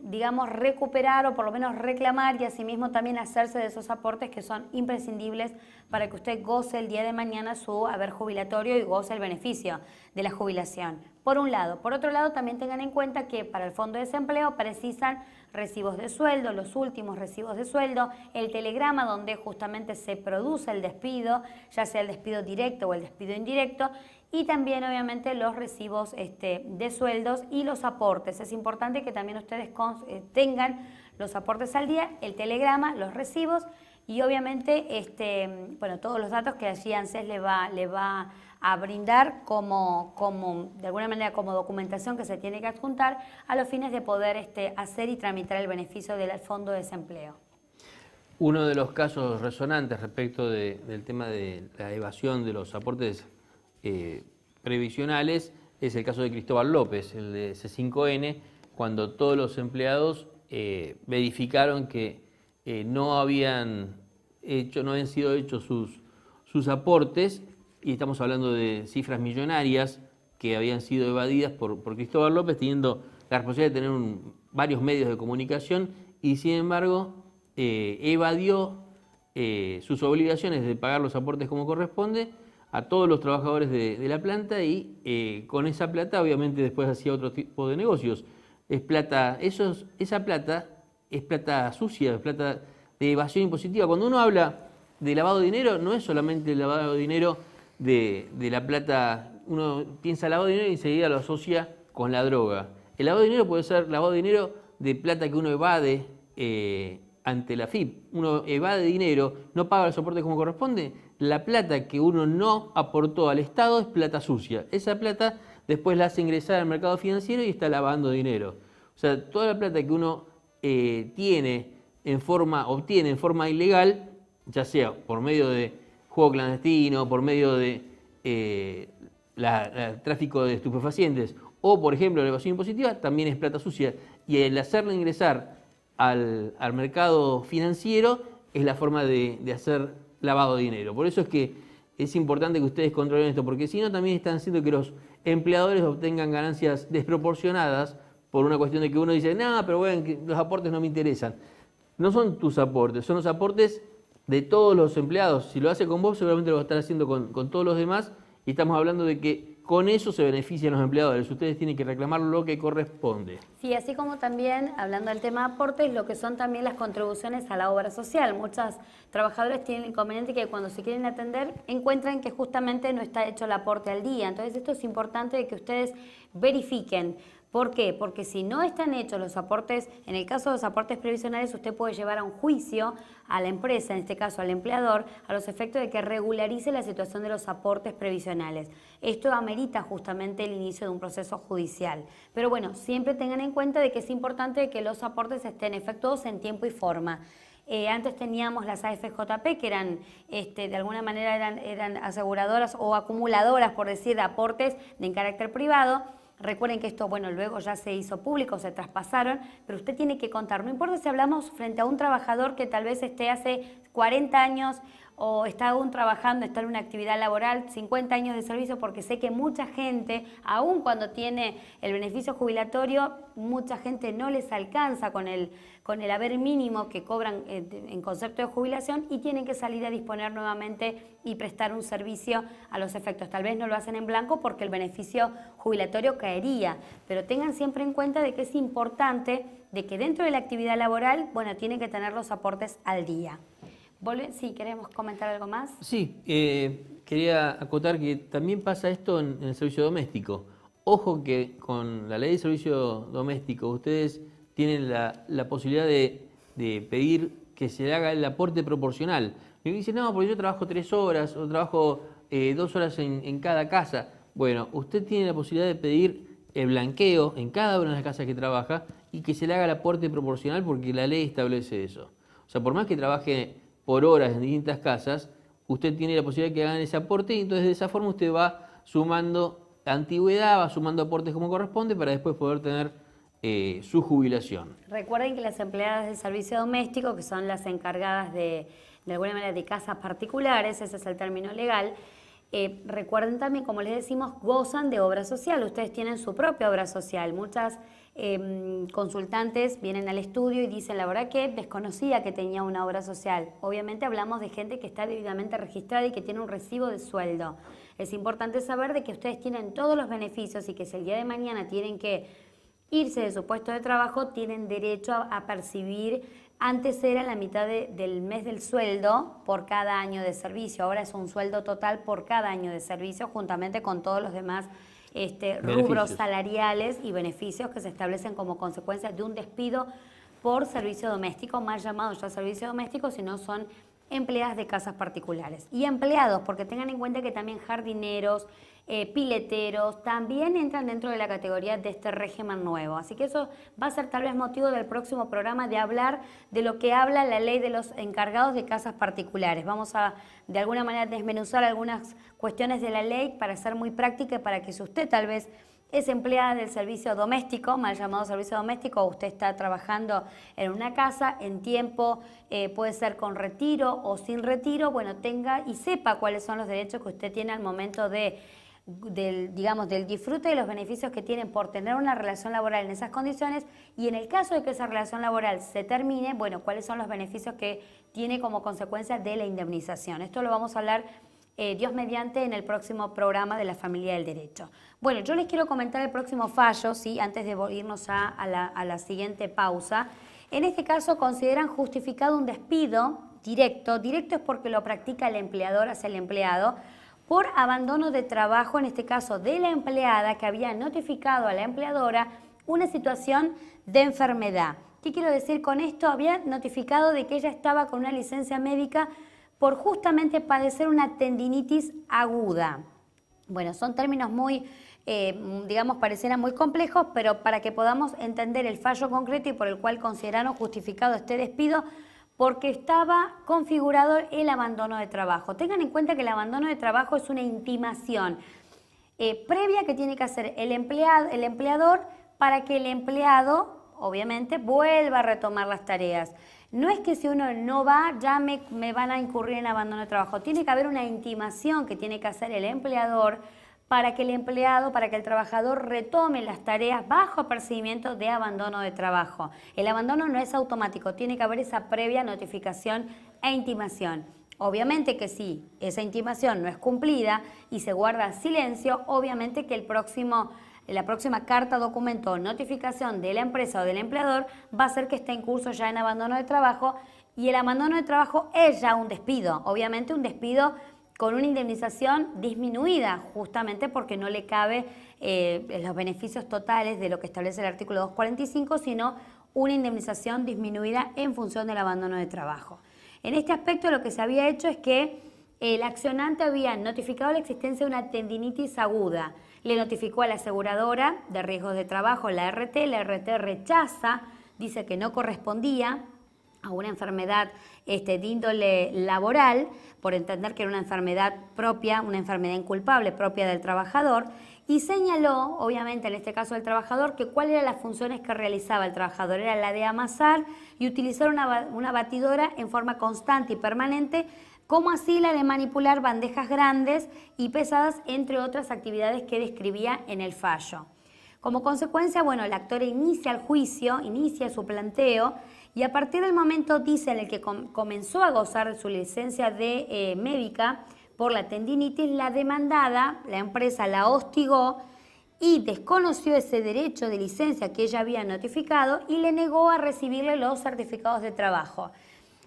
digamos, recuperar o por lo menos reclamar y asimismo también hacerse de esos aportes que son imprescindibles para que usted goce el día de mañana su haber jubilatorio y goce el beneficio de la jubilación. Por un lado. Por otro lado, también tengan en cuenta que para el Fondo de Desempleo precisan recibos de sueldo, los últimos recibos de sueldo, el telegrama donde justamente se produce el despido, ya sea el despido directo o el despido indirecto, y también obviamente los recibos de sueldos y los aportes. Es importante que también ustedes tengan los aportes al día, el telegrama, los recibos y obviamente bueno, todos los datos que allí ANSES le va a brindar como de alguna manera como documentación que se tiene que adjuntar a los fines de poder hacer y tramitar el beneficio del Fondo de Desempleo. Uno de los casos resonantes respecto del tema de la evasión de los aportes previsionales es el caso de Cristóbal López, el de C5N, cuando todos los empleados verificaron que no habían sido hechos sus aportes, y estamos hablando de cifras millonarias que habían sido evadidas por Cristóbal López, teniendo la responsabilidad de tener varios medios de comunicación, y sin embargo evadió sus obligaciones de pagar los aportes como corresponde a todos los trabajadores de la planta, y con esa plata obviamente después hacía otro tipo de negocios. Esa plata es plata sucia, es plata de evasión impositiva. Cuando uno habla de lavado de dinero, no es solamente el lavado de dinero de la plata. Uno piensa lavado de dinero y enseguida lo asocia con la droga. El lavado de dinero puede ser lavado de dinero de plata que uno evade ante la FIP. Uno evade dinero, no paga los aportes como corresponde. La plata que uno no aportó al Estado es plata sucia. Esa plata después la hace ingresar al mercado financiero y está lavando dinero. O sea, toda la plata que uno obtiene en forma ilegal, ya sea por medio de juego clandestino, por medio de tráfico de estupefacientes o, por ejemplo, la evasión impositiva, también es plata sucia. Y el hacerla ingresar al mercado financiero es la forma de hacer lavado de dinero. Por eso es que es importante que ustedes controlen esto, porque si no también están haciendo que los empleadores obtengan ganancias desproporcionadas por una cuestión de que uno dice, no, pero bueno, que los aportes no me interesan. No son tus aportes, son los aportes de todos los empleados. Si lo hace con vos, seguramente lo va a estar haciendo con todos los demás, y estamos hablando de que con eso se benefician los empleadores. Ustedes tienen que reclamar lo que corresponde. Sí, así como también, hablando del tema de aportes, lo que son también las contribuciones a la obra social. Muchos trabajadores tienen el inconveniente que cuando se quieren atender encuentran que justamente no está hecho el aporte al día. Entonces esto es importante que ustedes verifiquen. ¿Por qué? Porque si no están hechos los aportes, en el caso de los aportes previsionales, usted puede llevar a un juicio a la empresa, en este caso al empleador, a los efectos de que regularice la situación de los aportes previsionales. Esto amerita justamente el inicio de un proceso judicial. Pero bueno, siempre tengan en cuenta de que es importante que los aportes estén efectuados en tiempo y forma. Antes teníamos las AFJP, que eran, de alguna manera eran aseguradoras o acumuladoras, por decir, de aportes en carácter privado. Recuerden que esto, bueno, luego ya se hizo público, se traspasaron, pero usted tiene que contar. No importa si hablamos frente a un trabajador que tal vez esté hace 40 años o está aún trabajando, está en una actividad laboral, 50 años de servicio, porque sé que mucha gente, aún cuando tiene el beneficio jubilatorio, mucha gente no les alcanza con el haber mínimo que cobran en concepto de jubilación y tienen que salir a disponer nuevamente y prestar un servicio a los efectos. Tal vez no lo hacen en blanco porque el beneficio jubilatorio caería, pero tengan siempre en cuenta de que es importante de que dentro de la actividad laboral, bueno, tienen que tener los aportes al día. Sí, ¿queremos comentar algo más? Sí, quería acotar que también pasa esto en el servicio doméstico. Ojo que con la ley de servicio doméstico ustedes tienen la posibilidad de pedir que se le haga el aporte proporcional. Me dicen, no, porque yo trabajo 3 horas o trabajo 2 horas en cada casa. Bueno, usted tiene la posibilidad de pedir el blanqueo en cada una de las casas que trabaja y que se le haga el aporte proporcional porque la ley establece eso. O sea, por más que trabaje por horas en distintas casas, usted tiene la posibilidad de que hagan ese aporte y entonces de esa forma usted va sumando antigüedad, va sumando aportes como corresponde para después poder tener su jubilación. Recuerden que las empleadas del servicio doméstico, que son las encargadas de alguna manera de casas particulares, ese es el término legal, recuerden también, como les decimos, gozan de obra social. Ustedes tienen su propia obra social. Muchas consultantes vienen al estudio y dicen, la verdad que desconocía que tenía una obra social. Obviamente hablamos de gente que está debidamente registrada y que tiene un recibo de sueldo. Es importante saber de que ustedes tienen todos los beneficios y que si el día de mañana tienen que irse de su puesto de trabajo, tienen derecho a percibir. Antes era la mitad del mes del sueldo por cada año de servicio, ahora es un sueldo total por cada año de servicio, juntamente con todos los demás rubros salariales y beneficios que se establecen como consecuencia de un despido por servicio doméstico, mal llamado ya servicio doméstico, si no son empleadas de casas particulares. Y empleados, porque tengan en cuenta que también jardineros, pileteros, también entran dentro de la categoría de este régimen nuevo. Así que eso va a ser tal vez motivo del próximo programa de hablar de lo que habla la ley de los encargados de casas particulares. Vamos a, de alguna manera, desmenuzar algunas cuestiones de la ley para ser muy práctica y para que si usted tal vez es empleada del servicio doméstico, mal llamado servicio doméstico, o usted está trabajando en una casa en tiempo, puede ser con retiro o sin retiro, bueno, tenga y sepa cuáles son los derechos que usted tiene al momento del disfrute de los beneficios que tienen por tener una relación laboral en esas condiciones, y en el caso de que esa relación laboral se termine, bueno, cuáles son los beneficios que tiene como consecuencia de la indemnización. Esto lo vamos a hablar Dios mediante en el próximo programa de la Familia del Derecho. Bueno, yo les quiero comentar el próximo fallo, ¿sí? Antes de irnos a la siguiente pausa. En este caso consideran justificado un despido directo. Directo es porque lo practica el empleador hacia el empleado por abandono de trabajo, en este caso de la empleada que había notificado a la empleadora una situación de enfermedad. ¿Qué quiero decir con esto? Había notificado de que ella estaba con una licencia médica por justamente padecer una tendinitis aguda. Bueno, son términos muy, parecieran muy complejos, pero para que podamos entender el fallo concreto y por el cual consideraron justificado este despido, porque estaba configurado el abandono de trabajo. Tengan en cuenta que el abandono de trabajo es una intimación previa que tiene que hacer el empleador para que el empleado, obviamente, vuelva a retomar las tareas. No es que si uno no va, ya me van a incurrir en abandono de trabajo. Tiene que haber una intimación que tiene que hacer el empleador para que el trabajador retome las tareas bajo apercibimiento de abandono de trabajo. El abandono no es automático, tiene que haber esa previa notificación e intimación. Obviamente que si esa intimación no es cumplida y se guarda silencio, obviamente que la próxima carta, documento o notificación de la empresa o del empleador va a ser que esté en curso ya en abandono de trabajo, y el abandono de trabajo es ya un despido, obviamente un despido con una indemnización disminuida, justamente porque no le cabe los beneficios totales de lo que establece el artículo 245, sino una indemnización disminuida en función del abandono de trabajo. En este aspecto lo que se había hecho es que el accionante había notificado la existencia de una tendinitis aguda, le notificó a la aseguradora de riesgos de trabajo, la RT rechaza, dice que no correspondía a una enfermedad de índole laboral, por entender que era una enfermedad propia, una enfermedad inculpable propia del trabajador, y señaló, obviamente en este caso del trabajador, que cuáles eran las funciones que realizaba el trabajador, era la de amasar y utilizar una batidora en forma constante y permanente, como así la de manipular bandejas grandes y pesadas, entre otras actividades que describía en el fallo. Como consecuencia, bueno, el actor inicia el juicio, inicia su planteo, y a partir del momento, dice, en el que comenzó a gozar de su licencia de médica por la tendinitis, la demandada, la empresa la hostigó y desconoció ese derecho de licencia que ella había notificado y le negó a recibirle los certificados de trabajo.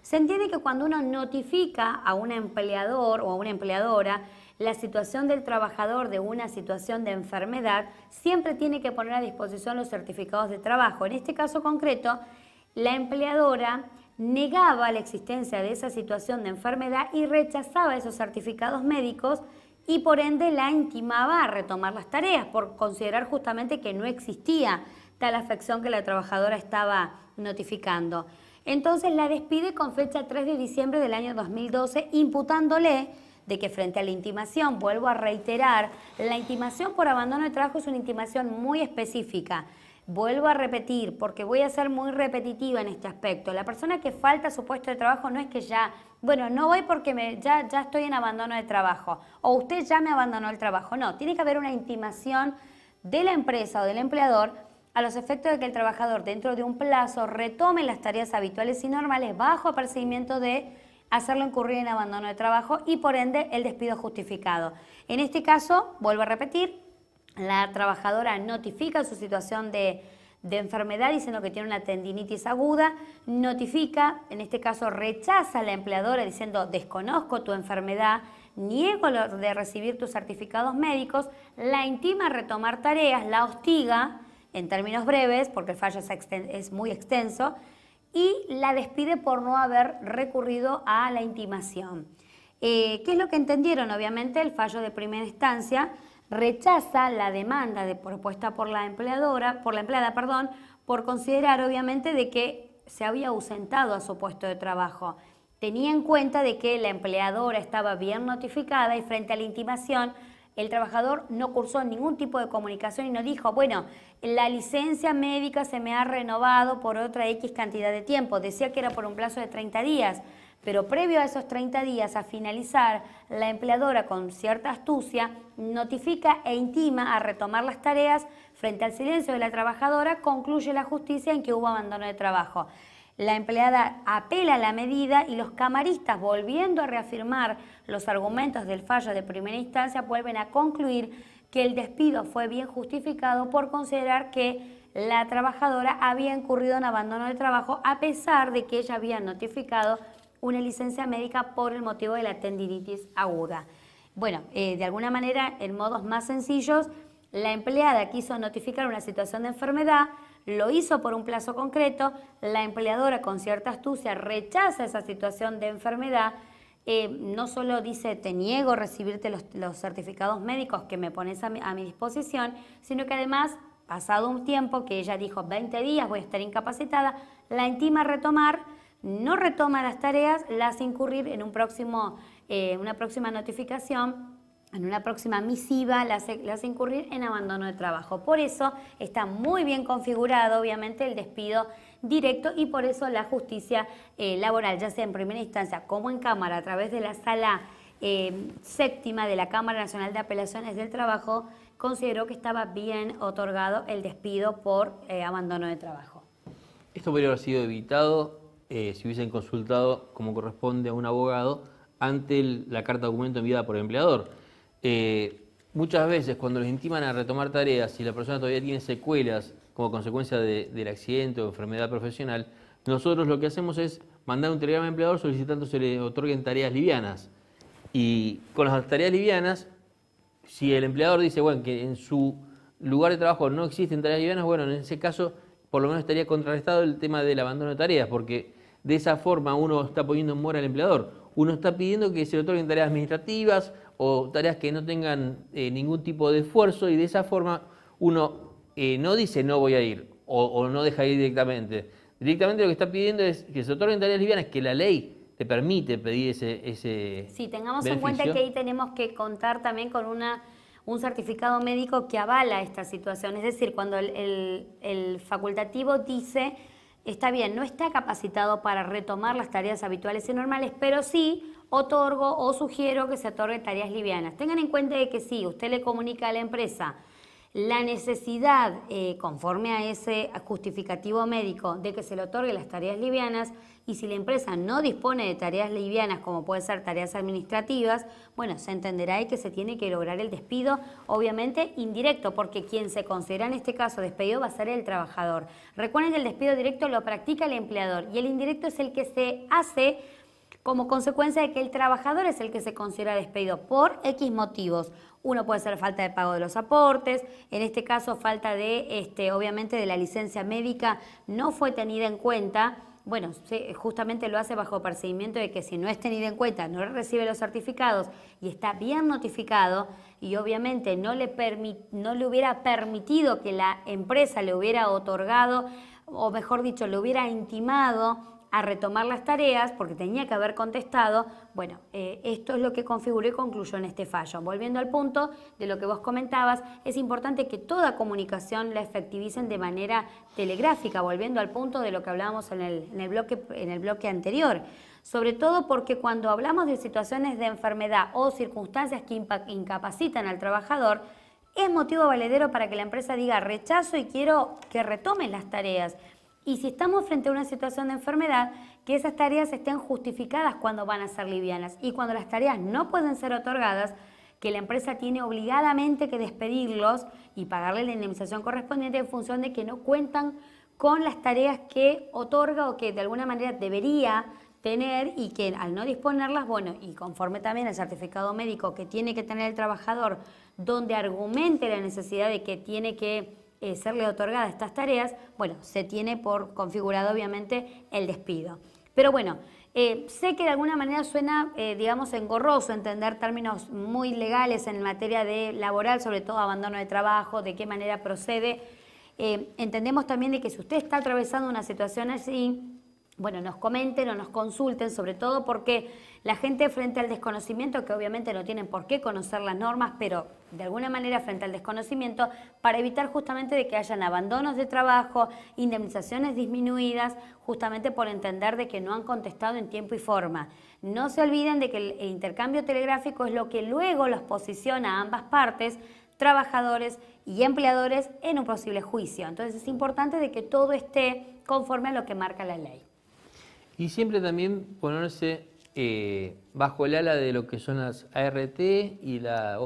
Se entiende que cuando uno notifica a un empleador o a una empleadora la situación del trabajador de una situación de enfermedad, siempre tiene que poner a disposición los certificados de trabajo. En este caso concreto, la empleadora negaba la existencia de esa situación de enfermedad y rechazaba esos certificados médicos, y por ende la intimaba a retomar las tareas por considerar justamente que no existía tal afección que la trabajadora estaba notificando. Entonces la despide con fecha 3 de diciembre del año 2012, imputándole de que frente a la intimación, vuelvo a reiterar, la intimación por abandono de trabajo es una intimación muy específica. Vuelvo a repetir, porque voy a ser muy repetitiva en este aspecto. La persona que falta a su puesto de trabajo no es que ya, bueno, no voy porque ya estoy en abandono de trabajo, o usted ya me abandonó el trabajo. No, tiene que haber una intimación de la empresa o del empleador a los efectos de que el trabajador dentro de un plazo retome las tareas habituales y normales bajo apercibimiento de hacerlo incurrir en abandono de trabajo y por ende el despido justificado. En este caso, vuelvo a repetir, la trabajadora notifica su situación de enfermedad diciendo que tiene una tendinitis aguda, notifica, en este caso rechaza a la empleadora diciendo desconozco tu enfermedad, niego lo de recibir tus certificados médicos, la intima a retomar tareas, la hostiga, en términos breves, porque el fallo es muy extenso, y la despide por no haber recurrido a la intimación. ¿Qué es lo que entendieron? Obviamente el fallo de primera instancia rechaza la demanda propuesta por la empleada, por considerar obviamente de que se había ausentado a su puesto de trabajo. Tenía en cuenta de que la empleadora estaba bien notificada y frente a la intimación el trabajador no cursó ningún tipo de comunicación y no dijo, bueno, la licencia médica se me ha renovado por otra X cantidad de tiempo. Decía que era por un plazo de 30 días, pero previo a esos 30 días a finalizar, la empleadora con cierta astucia notifica e intima a retomar las tareas. Frente al silencio de la trabajadora, concluye la justicia en que hubo abandono de trabajo. La empleada apela a la medida y los camaristas, volviendo a reafirmar los argumentos del fallo de primera instancia, vuelven a concluir que el despido fue bien justificado por considerar que la trabajadora había incurrido en abandono de trabajo a pesar de que ella había notificado una licencia médica por el motivo de la tendinitis aguda. Bueno, de alguna manera, en modos más sencillos, la empleada quiso notificar una situación de enfermedad, lo hizo por un plazo concreto, la empleadora con cierta astucia rechaza esa situación de enfermedad, no solo dice te niego a recibirte los certificados médicos que me pones a mi disposición, sino que además, pasado un tiempo, que ella dijo 20 días voy a estar incapacitada, la intima a retomar, no retoma las tareas, la hace incurrir en una próxima notificación, en una próxima misiva, la hace incurrir en abandono de trabajo. Por eso está muy bien configurado, obviamente, el despido directo y por eso la justicia laboral, ya sea en primera instancia como en Cámara, a través de la Sala Séptima de la Cámara Nacional de Apelaciones del Trabajo, consideró que estaba bien otorgado el despido por abandono de trabajo. Esto podría haber sido evitado si hubiesen consultado, como corresponde a un abogado, ante la carta documento enviada por el empleador. Muchas veces cuando les intiman a retomar tareas y la persona todavía tiene secuelas como consecuencia del accidente o enfermedad profesional, nosotros lo que hacemos es mandar un telegrama al empleador solicitando se le otorguen tareas livianas. Y con las tareas livianas, si el empleador dice bueno, que en su lugar de trabajo no existen tareas livianas, bueno, en ese caso por lo menos estaría contrarrestado el tema del abandono de tareas, porque de esa forma uno está poniendo en mora al empleador. Uno está pidiendo que se le otorguen tareas administrativas o tareas que no tengan ningún tipo de esfuerzo y de esa forma uno no dice no voy a ir o no deja ir directamente. Directamente lo que está pidiendo es que se otorguen tareas livianas, que la ley te permite pedir ese Sí, tengamos beneficio. en cuenta que ahí tenemos que contar también con un certificado médico que avala esta situación. Es decir, cuando el facultativo dice, está bien, no está capacitado para retomar las tareas habituales y normales, pero sí otorgo o sugiero que se otorguen tareas livianas. Tengan en cuenta de que sí, usted le comunica a la empresa la necesidad, conforme a ese justificativo médico, de que se le otorguen las tareas livianas, y si la empresa no dispone de tareas livianas, como pueden ser tareas administrativas, bueno, se entenderá de que se tiene que lograr el despido, obviamente indirecto, porque quien se considera en este caso despedido va a ser el trabajador. Recuerden que el despido directo lo practica el empleador y el indirecto es el que se hace como consecuencia de que el trabajador es el que se considera despedido por X motivos. Uno puede ser falta de pago de los aportes, en este caso falta de, obviamente, de la licencia médica no fue tenida en cuenta. Bueno, justamente lo hace bajo percibimiento de que si no es tenida en cuenta, no recibe los certificados y está bien notificado y obviamente no le hubiera permitido que la empresa le hubiera otorgado o mejor dicho, le hubiera intimado a retomar las tareas porque tenía que haber contestado, bueno, esto es lo que configuró y concluyó en este fallo. Volviendo al punto de lo que vos comentabas, es importante que toda comunicación la efectivicen de manera telegráfica, volviendo al punto de lo que hablábamos en el bloque anterior. Sobre todo porque cuando hablamos de situaciones de enfermedad o circunstancias que incapacitan al trabajador, es motivo valedero para que la empresa diga rechazo y quiero que retomen las tareas. Y si estamos frente a una situación de enfermedad, que esas tareas estén justificadas cuando van a ser livianas. Y cuando las tareas no pueden ser otorgadas, que la empresa tiene obligadamente que despedirlos y pagarle la indemnización correspondiente en función de que no cuentan con las tareas que otorga o que de alguna manera debería tener y que al no disponerlas, bueno, y conforme también al certificado médico que tiene que tener el trabajador, donde argumente la necesidad de que tiene que serle otorgadas estas tareas, bueno, se tiene por configurado obviamente el despido. Pero bueno, sé que de alguna manera suena, digamos, engorroso entender términos muy legales en materia de laboral, sobre todo abandono de trabajo, de qué manera procede. Entendemos también de que si usted está atravesando una situación así, bueno, nos comenten o nos consulten, sobre todo porque la gente frente al desconocimiento, que obviamente no tienen por qué conocer las normas, pero de alguna manera frente al desconocimiento, para evitar justamente de que hayan abandonos de trabajo, indemnizaciones disminuidas, justamente por entender de que no han contestado en tiempo y forma. No se olviden de que el intercambio telegráfico es lo que luego los posiciona a ambas partes, trabajadores y empleadores, en un posible juicio. Entonces es importante de que todo esté conforme a lo que marca la ley. Y siempre también ponerse bajo el ala de lo que son las ART y la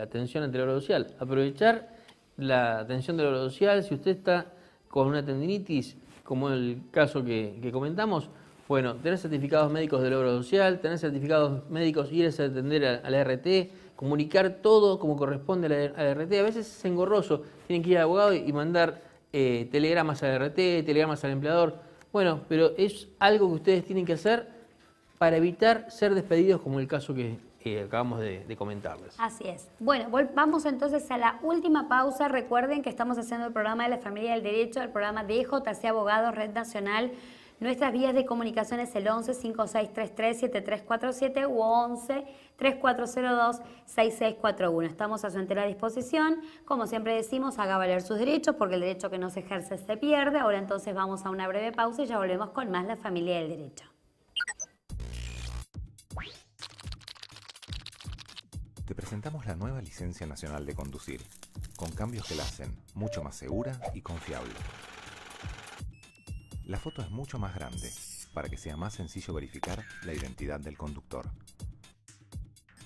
atención ante la obra social. Aprovechar la atención de la obra social. Si usted está con una tendinitis, como el caso que comentamos, bueno, tener certificados médicos de la obra social, tener certificados médicos, irse a atender a la ART, comunicar todo como corresponde a la ART. A veces es engorroso, tienen que ir al abogado y mandar telegramas a la ART, telegramas al empleador. Bueno, pero es algo que ustedes tienen que hacer para evitar ser despedidos, como el caso que acabamos de comentarles. Así es. Bueno, vamos entonces a la última pausa. Recuerden que estamos haciendo el programa de la Familia del Derecho, el programa de JC Abogados, Red Nacional. Nuestras vías de comunicación es el 11-5633-7347 u 11-3402-6641. Estamos a su entera disposición. Como siempre decimos, haga valer sus derechos, porque el derecho que no se ejerce se pierde. Ahora entonces vamos a una breve pausa y ya volvemos con más La Familia del Derecho. Te presentamos la nueva Licencia Nacional de Conducir, con cambios que la hacen mucho más segura y confiable. La foto es mucho más grande, para que sea más sencillo verificar la identidad del conductor.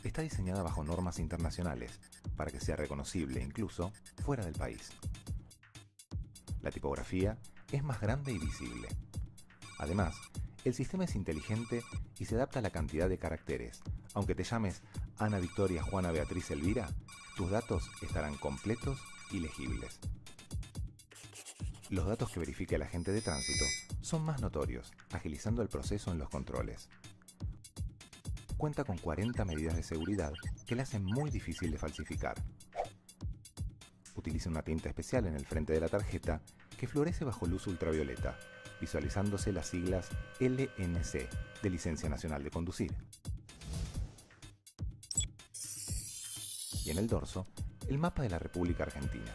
Está diseñada bajo normas internacionales, para que sea reconocible incluso fuera del país. La tipografía es más grande y visible. Además, el sistema es inteligente y se adapta a la cantidad de caracteres. Aunque te llames Ana Victoria Juana Beatriz Elvira, tus datos estarán completos y legibles. Los datos que verifique el agente de tránsito son más notorios, agilizando el proceso en los controles. Cuenta con 40 medidas de seguridad que le hacen muy difícil de falsificar. Utiliza una tinta especial en el frente de la tarjeta que florece bajo luz ultravioleta, visualizándose las siglas LNC de Licencia Nacional de Conducir. Y en el dorso, el mapa de la República Argentina.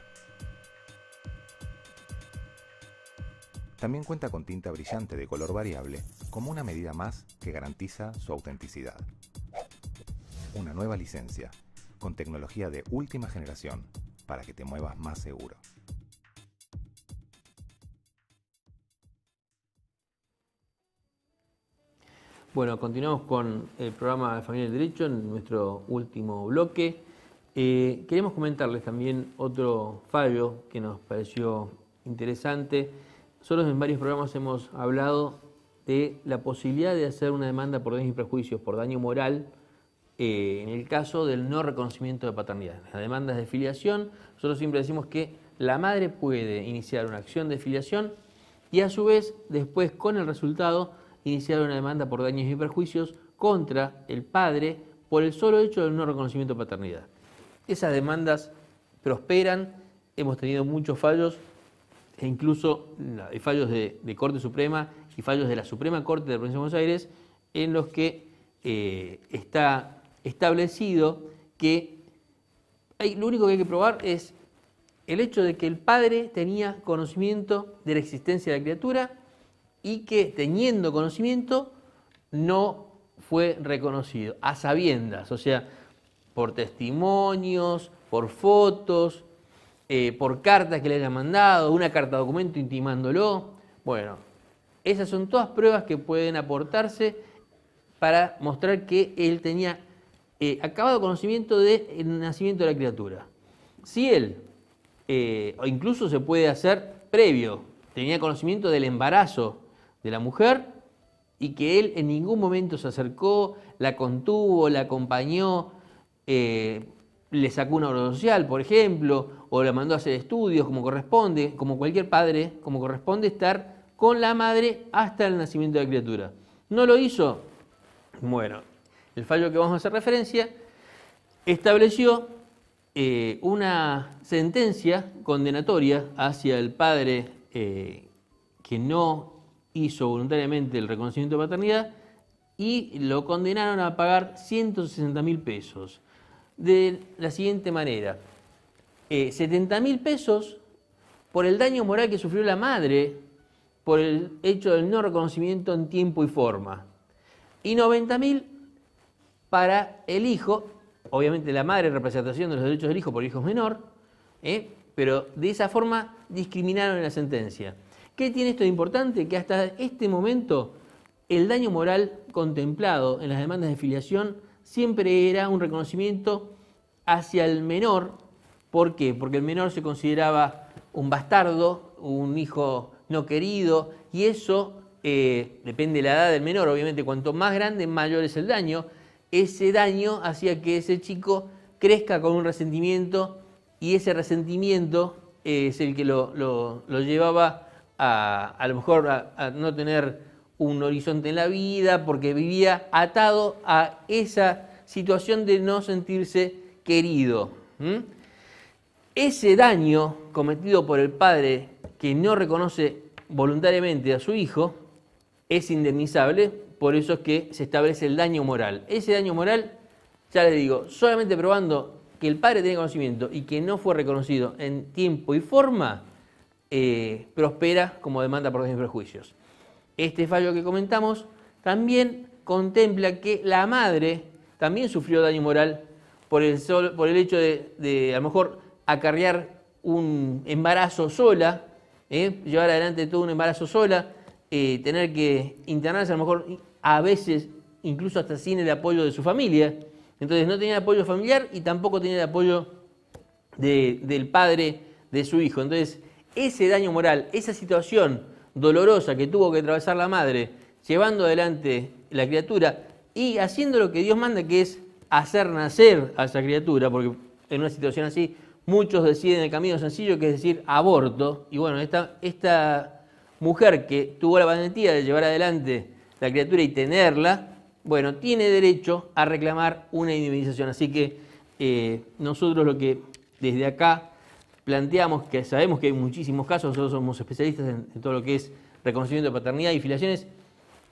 También cuenta con tinta brillante de color variable como una medida más que garantiza su autenticidad. Una nueva licencia, con tecnología de última generación, para que te muevas más seguro. Bueno, continuamos con el programa de Familia del Derecho en nuestro último bloque. Queremos comentarles también otro fallo que nos pareció interesante. Nosotros en varios programas hemos hablado de la posibilidad de hacer una demanda por daños y perjuicios, por daño moral, en el caso del no reconocimiento de paternidad. Las demandas de filiación, nosotros siempre decimos que la madre puede iniciar una acción de filiación y a su vez, después con el resultado, iniciar una demanda por daños y perjuicios contra el padre por el solo hecho del no reconocimiento de paternidad. Esas demandas prosperan, hemos tenido muchos fallos e incluso hay fallos de Corte Suprema y fallos de la Suprema Corte de la Provincia de Buenos Aires en los que está establecido que lo único que hay que probar es el hecho de que el padre tenía conocimiento de la existencia de la criatura y que teniendo conocimiento no fue reconocido, a sabiendas, o sea, por testimonios, por fotos, por cartas que le hayan mandado, una carta documento intimándolo. Bueno, esas son todas pruebas que pueden aportarse para mostrar que él tenía acabado conocimiento del nacimiento de la criatura. Si él, o incluso se puede hacer previo, tenía conocimiento del embarazo de la mujer y que él en ningún momento se acercó, la contuvo, la acompañó, le sacó una obra social, por ejemplo, o la mandó a hacer estudios como corresponde, como cualquier padre, como corresponde estar con la madre hasta el nacimiento de la criatura. ¿No lo hizo? Bueno, el fallo que vamos a hacer referencia estableció una sentencia condenatoria hacia el padre que no hizo voluntariamente el reconocimiento de paternidad y lo condenaron a pagar 160.000 pesos. De la siguiente manera, 70.000 pesos por el daño moral que sufrió la madre por el hecho del no reconocimiento en tiempo y forma, y 90.000 para el hijo, obviamente la madre en representación de los derechos del hijo, porque el hijo es menor, pero de esa forma discriminaron en la sentencia. ¿Qué tiene esto de importante? Que hasta este momento el daño moral contemplado en las demandas de filiación siempre era un reconocimiento hacia el menor. ¿Por qué? Porque el menor se consideraba un bastardo, un hijo no querido, y eso depende de la edad del menor. Obviamente, cuanto más grande, mayor es el daño. Ese daño hacía que ese chico crezca con un resentimiento, y ese resentimiento es el que lo llevaba a lo mejor a no tener un horizonte en la vida, porque vivía atado a esa situación de no sentirse querido. Ese daño cometido por el padre que no reconoce voluntariamente a su hijo es indemnizable, por eso es que se establece el daño moral. Ese daño moral, ya les digo, solamente probando que el padre tiene conocimiento y que no fue reconocido en tiempo y forma, prospera como demanda por daños y perjuicios. Este fallo que comentamos también contempla que la madre también sufrió daño moral por el hecho de a lo mejor acarrear un embarazo sola, llevar adelante todo un embarazo sola, tener que internarse a lo mejor a veces incluso hasta sin el apoyo de su familia. Entonces no tenía apoyo familiar y tampoco tenía el apoyo del padre de su hijo. Entonces ese daño moral, esa situación dolorosa que tuvo que atravesar la madre, llevando adelante la criatura y haciendo lo que Dios manda, que es hacer nacer a esa criatura, porque en una situación así muchos deciden el camino sencillo, que es decir, aborto. Y bueno, esta mujer que tuvo la valentía de llevar adelante la criatura y tenerla, bueno, tiene derecho a reclamar una indemnización. Así que nosotros lo que desde acá planteamos, que sabemos que hay muchísimos casos, nosotros somos especialistas en todo lo que es reconocimiento de paternidad y filiaciones,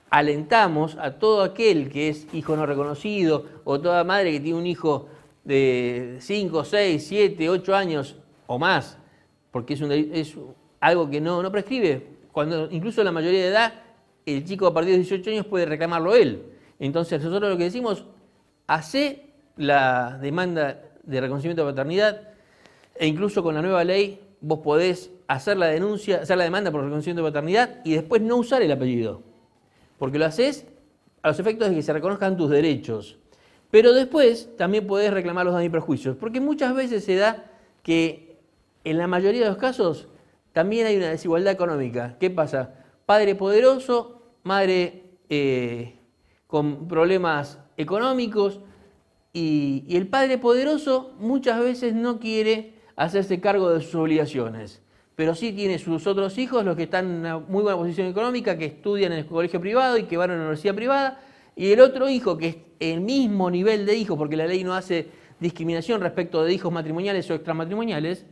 alentamos a todo aquel que es hijo no reconocido o toda madre que tiene un hijo de 5, 6, 7, 8 años o más, porque es algo que no prescribe, cuando incluso la mayoría de edad, el chico a partir de 18 años puede reclamarlo él. Entonces nosotros lo que decimos, hace la demanda de reconocimiento de paternidad, e incluso con la nueva ley vos podés hacer la denuncia, hacer la demanda por reconocimiento de paternidad y después no usar el apellido, porque lo haces a los efectos de que se reconozcan tus derechos. Pero después también podés reclamar los daños y perjuicios, porque muchas veces se da que en la mayoría de los casos también hay una desigualdad económica. ¿Qué pasa? Padre poderoso, madre con problemas económicos, y el padre poderoso muchas veces no quiere hacerse cargo de sus obligaciones, pero sí tiene sus otros hijos, los que están en una muy buena posición económica, que estudian en el colegio privado y que van a una universidad privada, y el otro hijo, que es el mismo nivel de hijo, porque la ley no hace discriminación respecto de hijos matrimoniales o extramatrimoniales,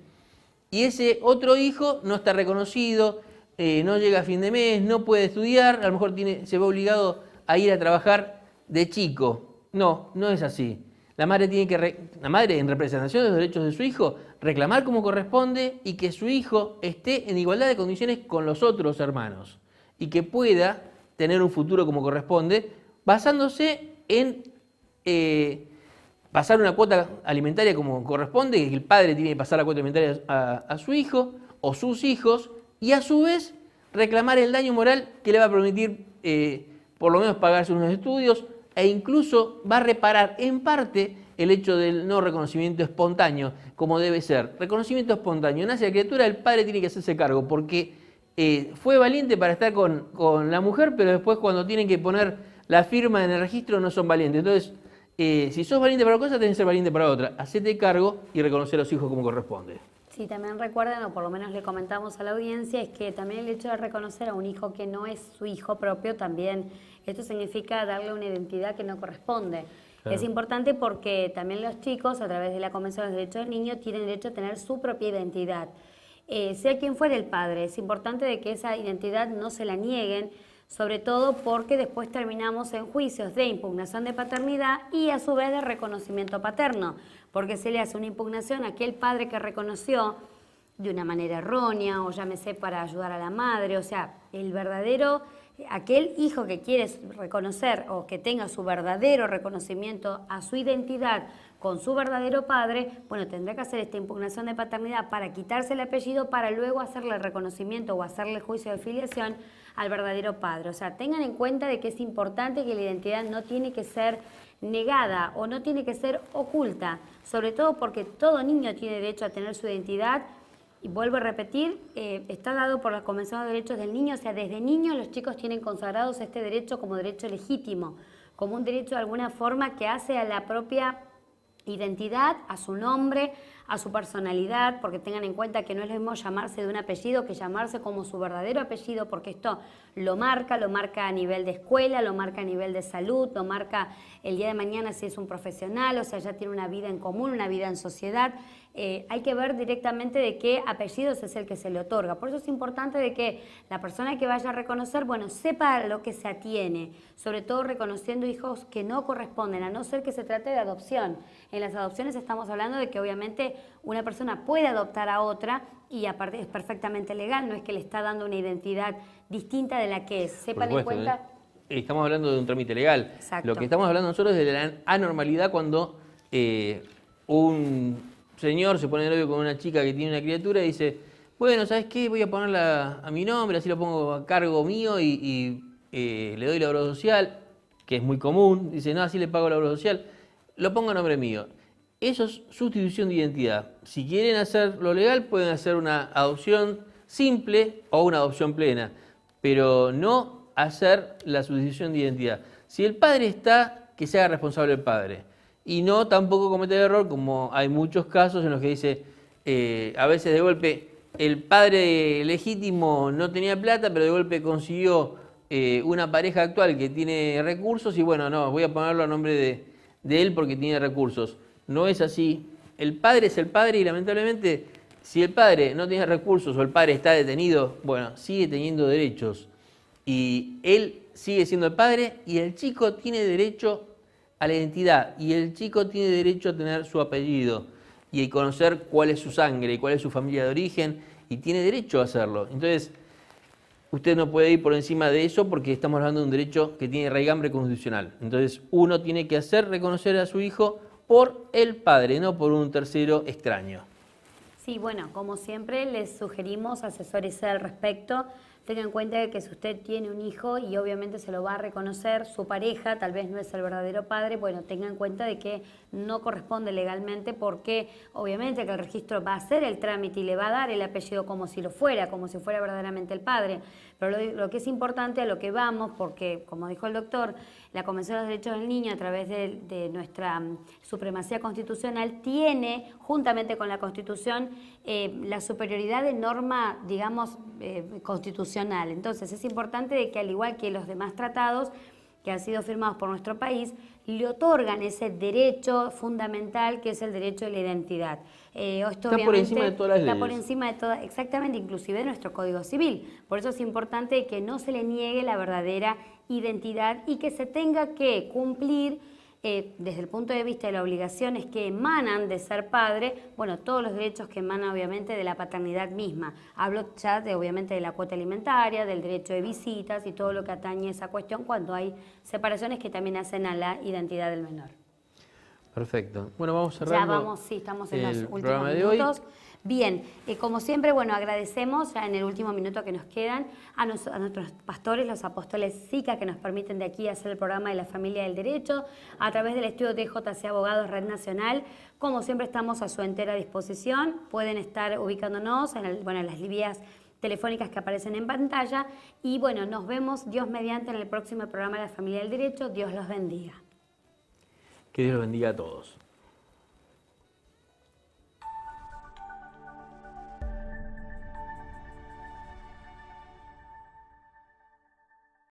y ese otro hijo no está reconocido, no llega a fin de mes, no puede estudiar, a lo mejor se ve obligado a ir a trabajar de chico. No, no es así. La madre tiene que, la madre en representación de los derechos de su hijo, reclamar como corresponde y que su hijo esté en igualdad de condiciones con los otros hermanos y que pueda tener un futuro como corresponde, basándose en pasar una cuota alimentaria como corresponde, que el padre tiene que pasar la cuota alimentaria a su hijo o sus hijos, y a su vez reclamar el daño moral que le va a permitir por lo menos pagarse unos estudios, e incluso va a reparar en parte el hecho del no reconocimiento espontáneo, como debe ser. Reconocimiento espontáneo. Nace la criatura, el padre tiene que hacerse cargo, porque fue valiente para estar con la mujer, pero después cuando tienen que poner la firma en el registro no son valientes. Entonces, si sos valiente para una cosa, tenés que ser valiente para otra. Hacete cargo y reconocer a los hijos como corresponde. Sí, también recuerden, o por lo menos le comentamos a la audiencia, es que también el hecho de reconocer a un hijo que no es su hijo propio, también esto significa darle una identidad que no corresponde. Claro. Es importante porque también los chicos, a través de la Convención de los Derechos del Niño, tienen derecho a tener su propia identidad. Sea quien fuera el padre, es importante de que esa identidad no se la nieguen, sobre todo porque después terminamos en juicios de impugnación de paternidad y a su vez de reconocimiento paterno, porque se le hace una impugnación a aquel padre que reconoció de una manera errónea o llámese para ayudar a la madre, o sea, el verdadero, aquel hijo que quiere reconocer o que tenga su verdadero reconocimiento a su identidad con su verdadero padre, bueno, tendrá que hacer esta impugnación de paternidad para quitarse el apellido para luego hacerle el reconocimiento o hacerle el juicio de filiación al verdadero padre. O sea, tengan en cuenta de que es importante que la identidad no tiene que ser negada o no tiene que ser oculta, sobre todo porque todo niño tiene derecho a tener su identidad. Y vuelvo a repetir, está dado por la Convención de Derechos del Niño, o sea, desde niños los chicos tienen consagrados este derecho como derecho legítimo, como un derecho de alguna forma que hace a la propia identidad, a su nombre, a su personalidad, porque tengan en cuenta que no es lo mismo llamarse de un apellido que llamarse como su verdadero apellido, porque esto lo marca a nivel de escuela, lo marca a nivel de salud, lo marca el día de mañana si es un profesional, o sea, ya tiene una vida en común, una vida en sociedad. Hay que ver directamente de qué apellidos es el que se le otorga. Por eso es importante de que la persona que vaya a reconocer, bueno, sepa a lo que se atiene, sobre todo reconociendo hijos que no corresponden, a no ser que se trate de adopción. En las adopciones estamos hablando de que obviamente una persona puede adoptar a otra y aparte es perfectamente legal, no es que le está dando una identidad distinta de la que es. Sepan en cuenta... Estamos hablando de un trámite legal. Exacto. Lo que estamos hablando nosotros es de la anormalidad cuando un señor se pone de novio con una chica que tiene una criatura y dice, bueno, ¿sabes qué? Voy a ponerla a mi nombre, así lo pongo a cargo mío y le doy la obra social, que es muy común. Dice, no, así le pago la obra social, lo pongo a nombre mío. Eso es sustitución de identidad. Si quieren hacerlo legal, pueden hacer una adopción simple o una adopción plena, pero no hacer la sustitución de identidad. Si el padre está, que se haga responsable el padre. Y no tampoco cometer error, como hay muchos casos en los que dice, a veces de golpe, el padre legítimo no tenía plata, pero de golpe consiguió una pareja actual que tiene recursos y bueno, no, voy a ponerlo a nombre de él porque tiene recursos. No es así. El padre es el padre y lamentablemente, si el padre no tiene recursos o el padre está detenido, bueno, sigue teniendo derechos. Y él sigue siendo el padre y el chico tiene derecho a la identidad y el chico tiene derecho a tener su apellido y a conocer cuál es su sangre y cuál es su familia de origen y tiene derecho a hacerlo. Entonces, usted no puede ir por encima de eso porque estamos hablando de un derecho que tiene raigambre constitucional. Entonces, uno tiene que hacer reconocer a su hijo por el padre, no por un tercero extraño. Sí, bueno, como siempre les sugerimos asesorizar al respecto. Tenga en cuenta que si usted tiene un hijo y obviamente se lo va a reconocer su pareja, tal vez no es el verdadero padre, bueno, tenga en cuenta de que no corresponde legalmente porque obviamente que el registro va a hacer el trámite y le va a dar el apellido como si lo fuera, como si fuera verdaderamente el padre. Pero lo que es importante a lo que vamos, porque como dijo el doctor, la Convención de los Derechos del Niño a través de nuestra supremacía constitucional tiene, juntamente con la Constitución, la superioridad de norma, digamos, constitucional. Entonces es importante de que al igual que los demás tratados, que han sido firmados por nuestro país, le otorgan ese derecho fundamental que es el derecho de la identidad. Esto Está por encima de todas las está por leyes. encima de todas, exactamente, inclusive de nuestro Código Civil. Por eso es importante que no se le niegue la verdadera identidad y que se tenga que cumplir desde el punto de vista de las obligaciones que emanan de ser padre, bueno, todos los derechos que emanan obviamente de la paternidad misma. Hablo ya de obviamente de la cuota alimentaria, del derecho de visitas y todo lo que atañe a esa cuestión cuando hay separaciones que también hacen a la identidad del menor. Perfecto. Bueno, vamos cerrando. Ya vamos, sí, estamos en los el últimos programa de hoy. minutos. Bien, como siempre, bueno, agradecemos ya en el último minuto que nos quedan a nuestros pastores, los apóstoles SICA, que nos permiten de aquí hacer el programa de la familia del derecho, a través del estudio TJC Abogados Red Nacional. Como siempre, estamos a su entera disposición. Pueden estar ubicándonos en las vías telefónicas que aparecen en pantalla. Y bueno, nos vemos, Dios mediante, en el próximo programa de la familia del derecho. Dios los bendiga. Que Dios los bendiga a todos.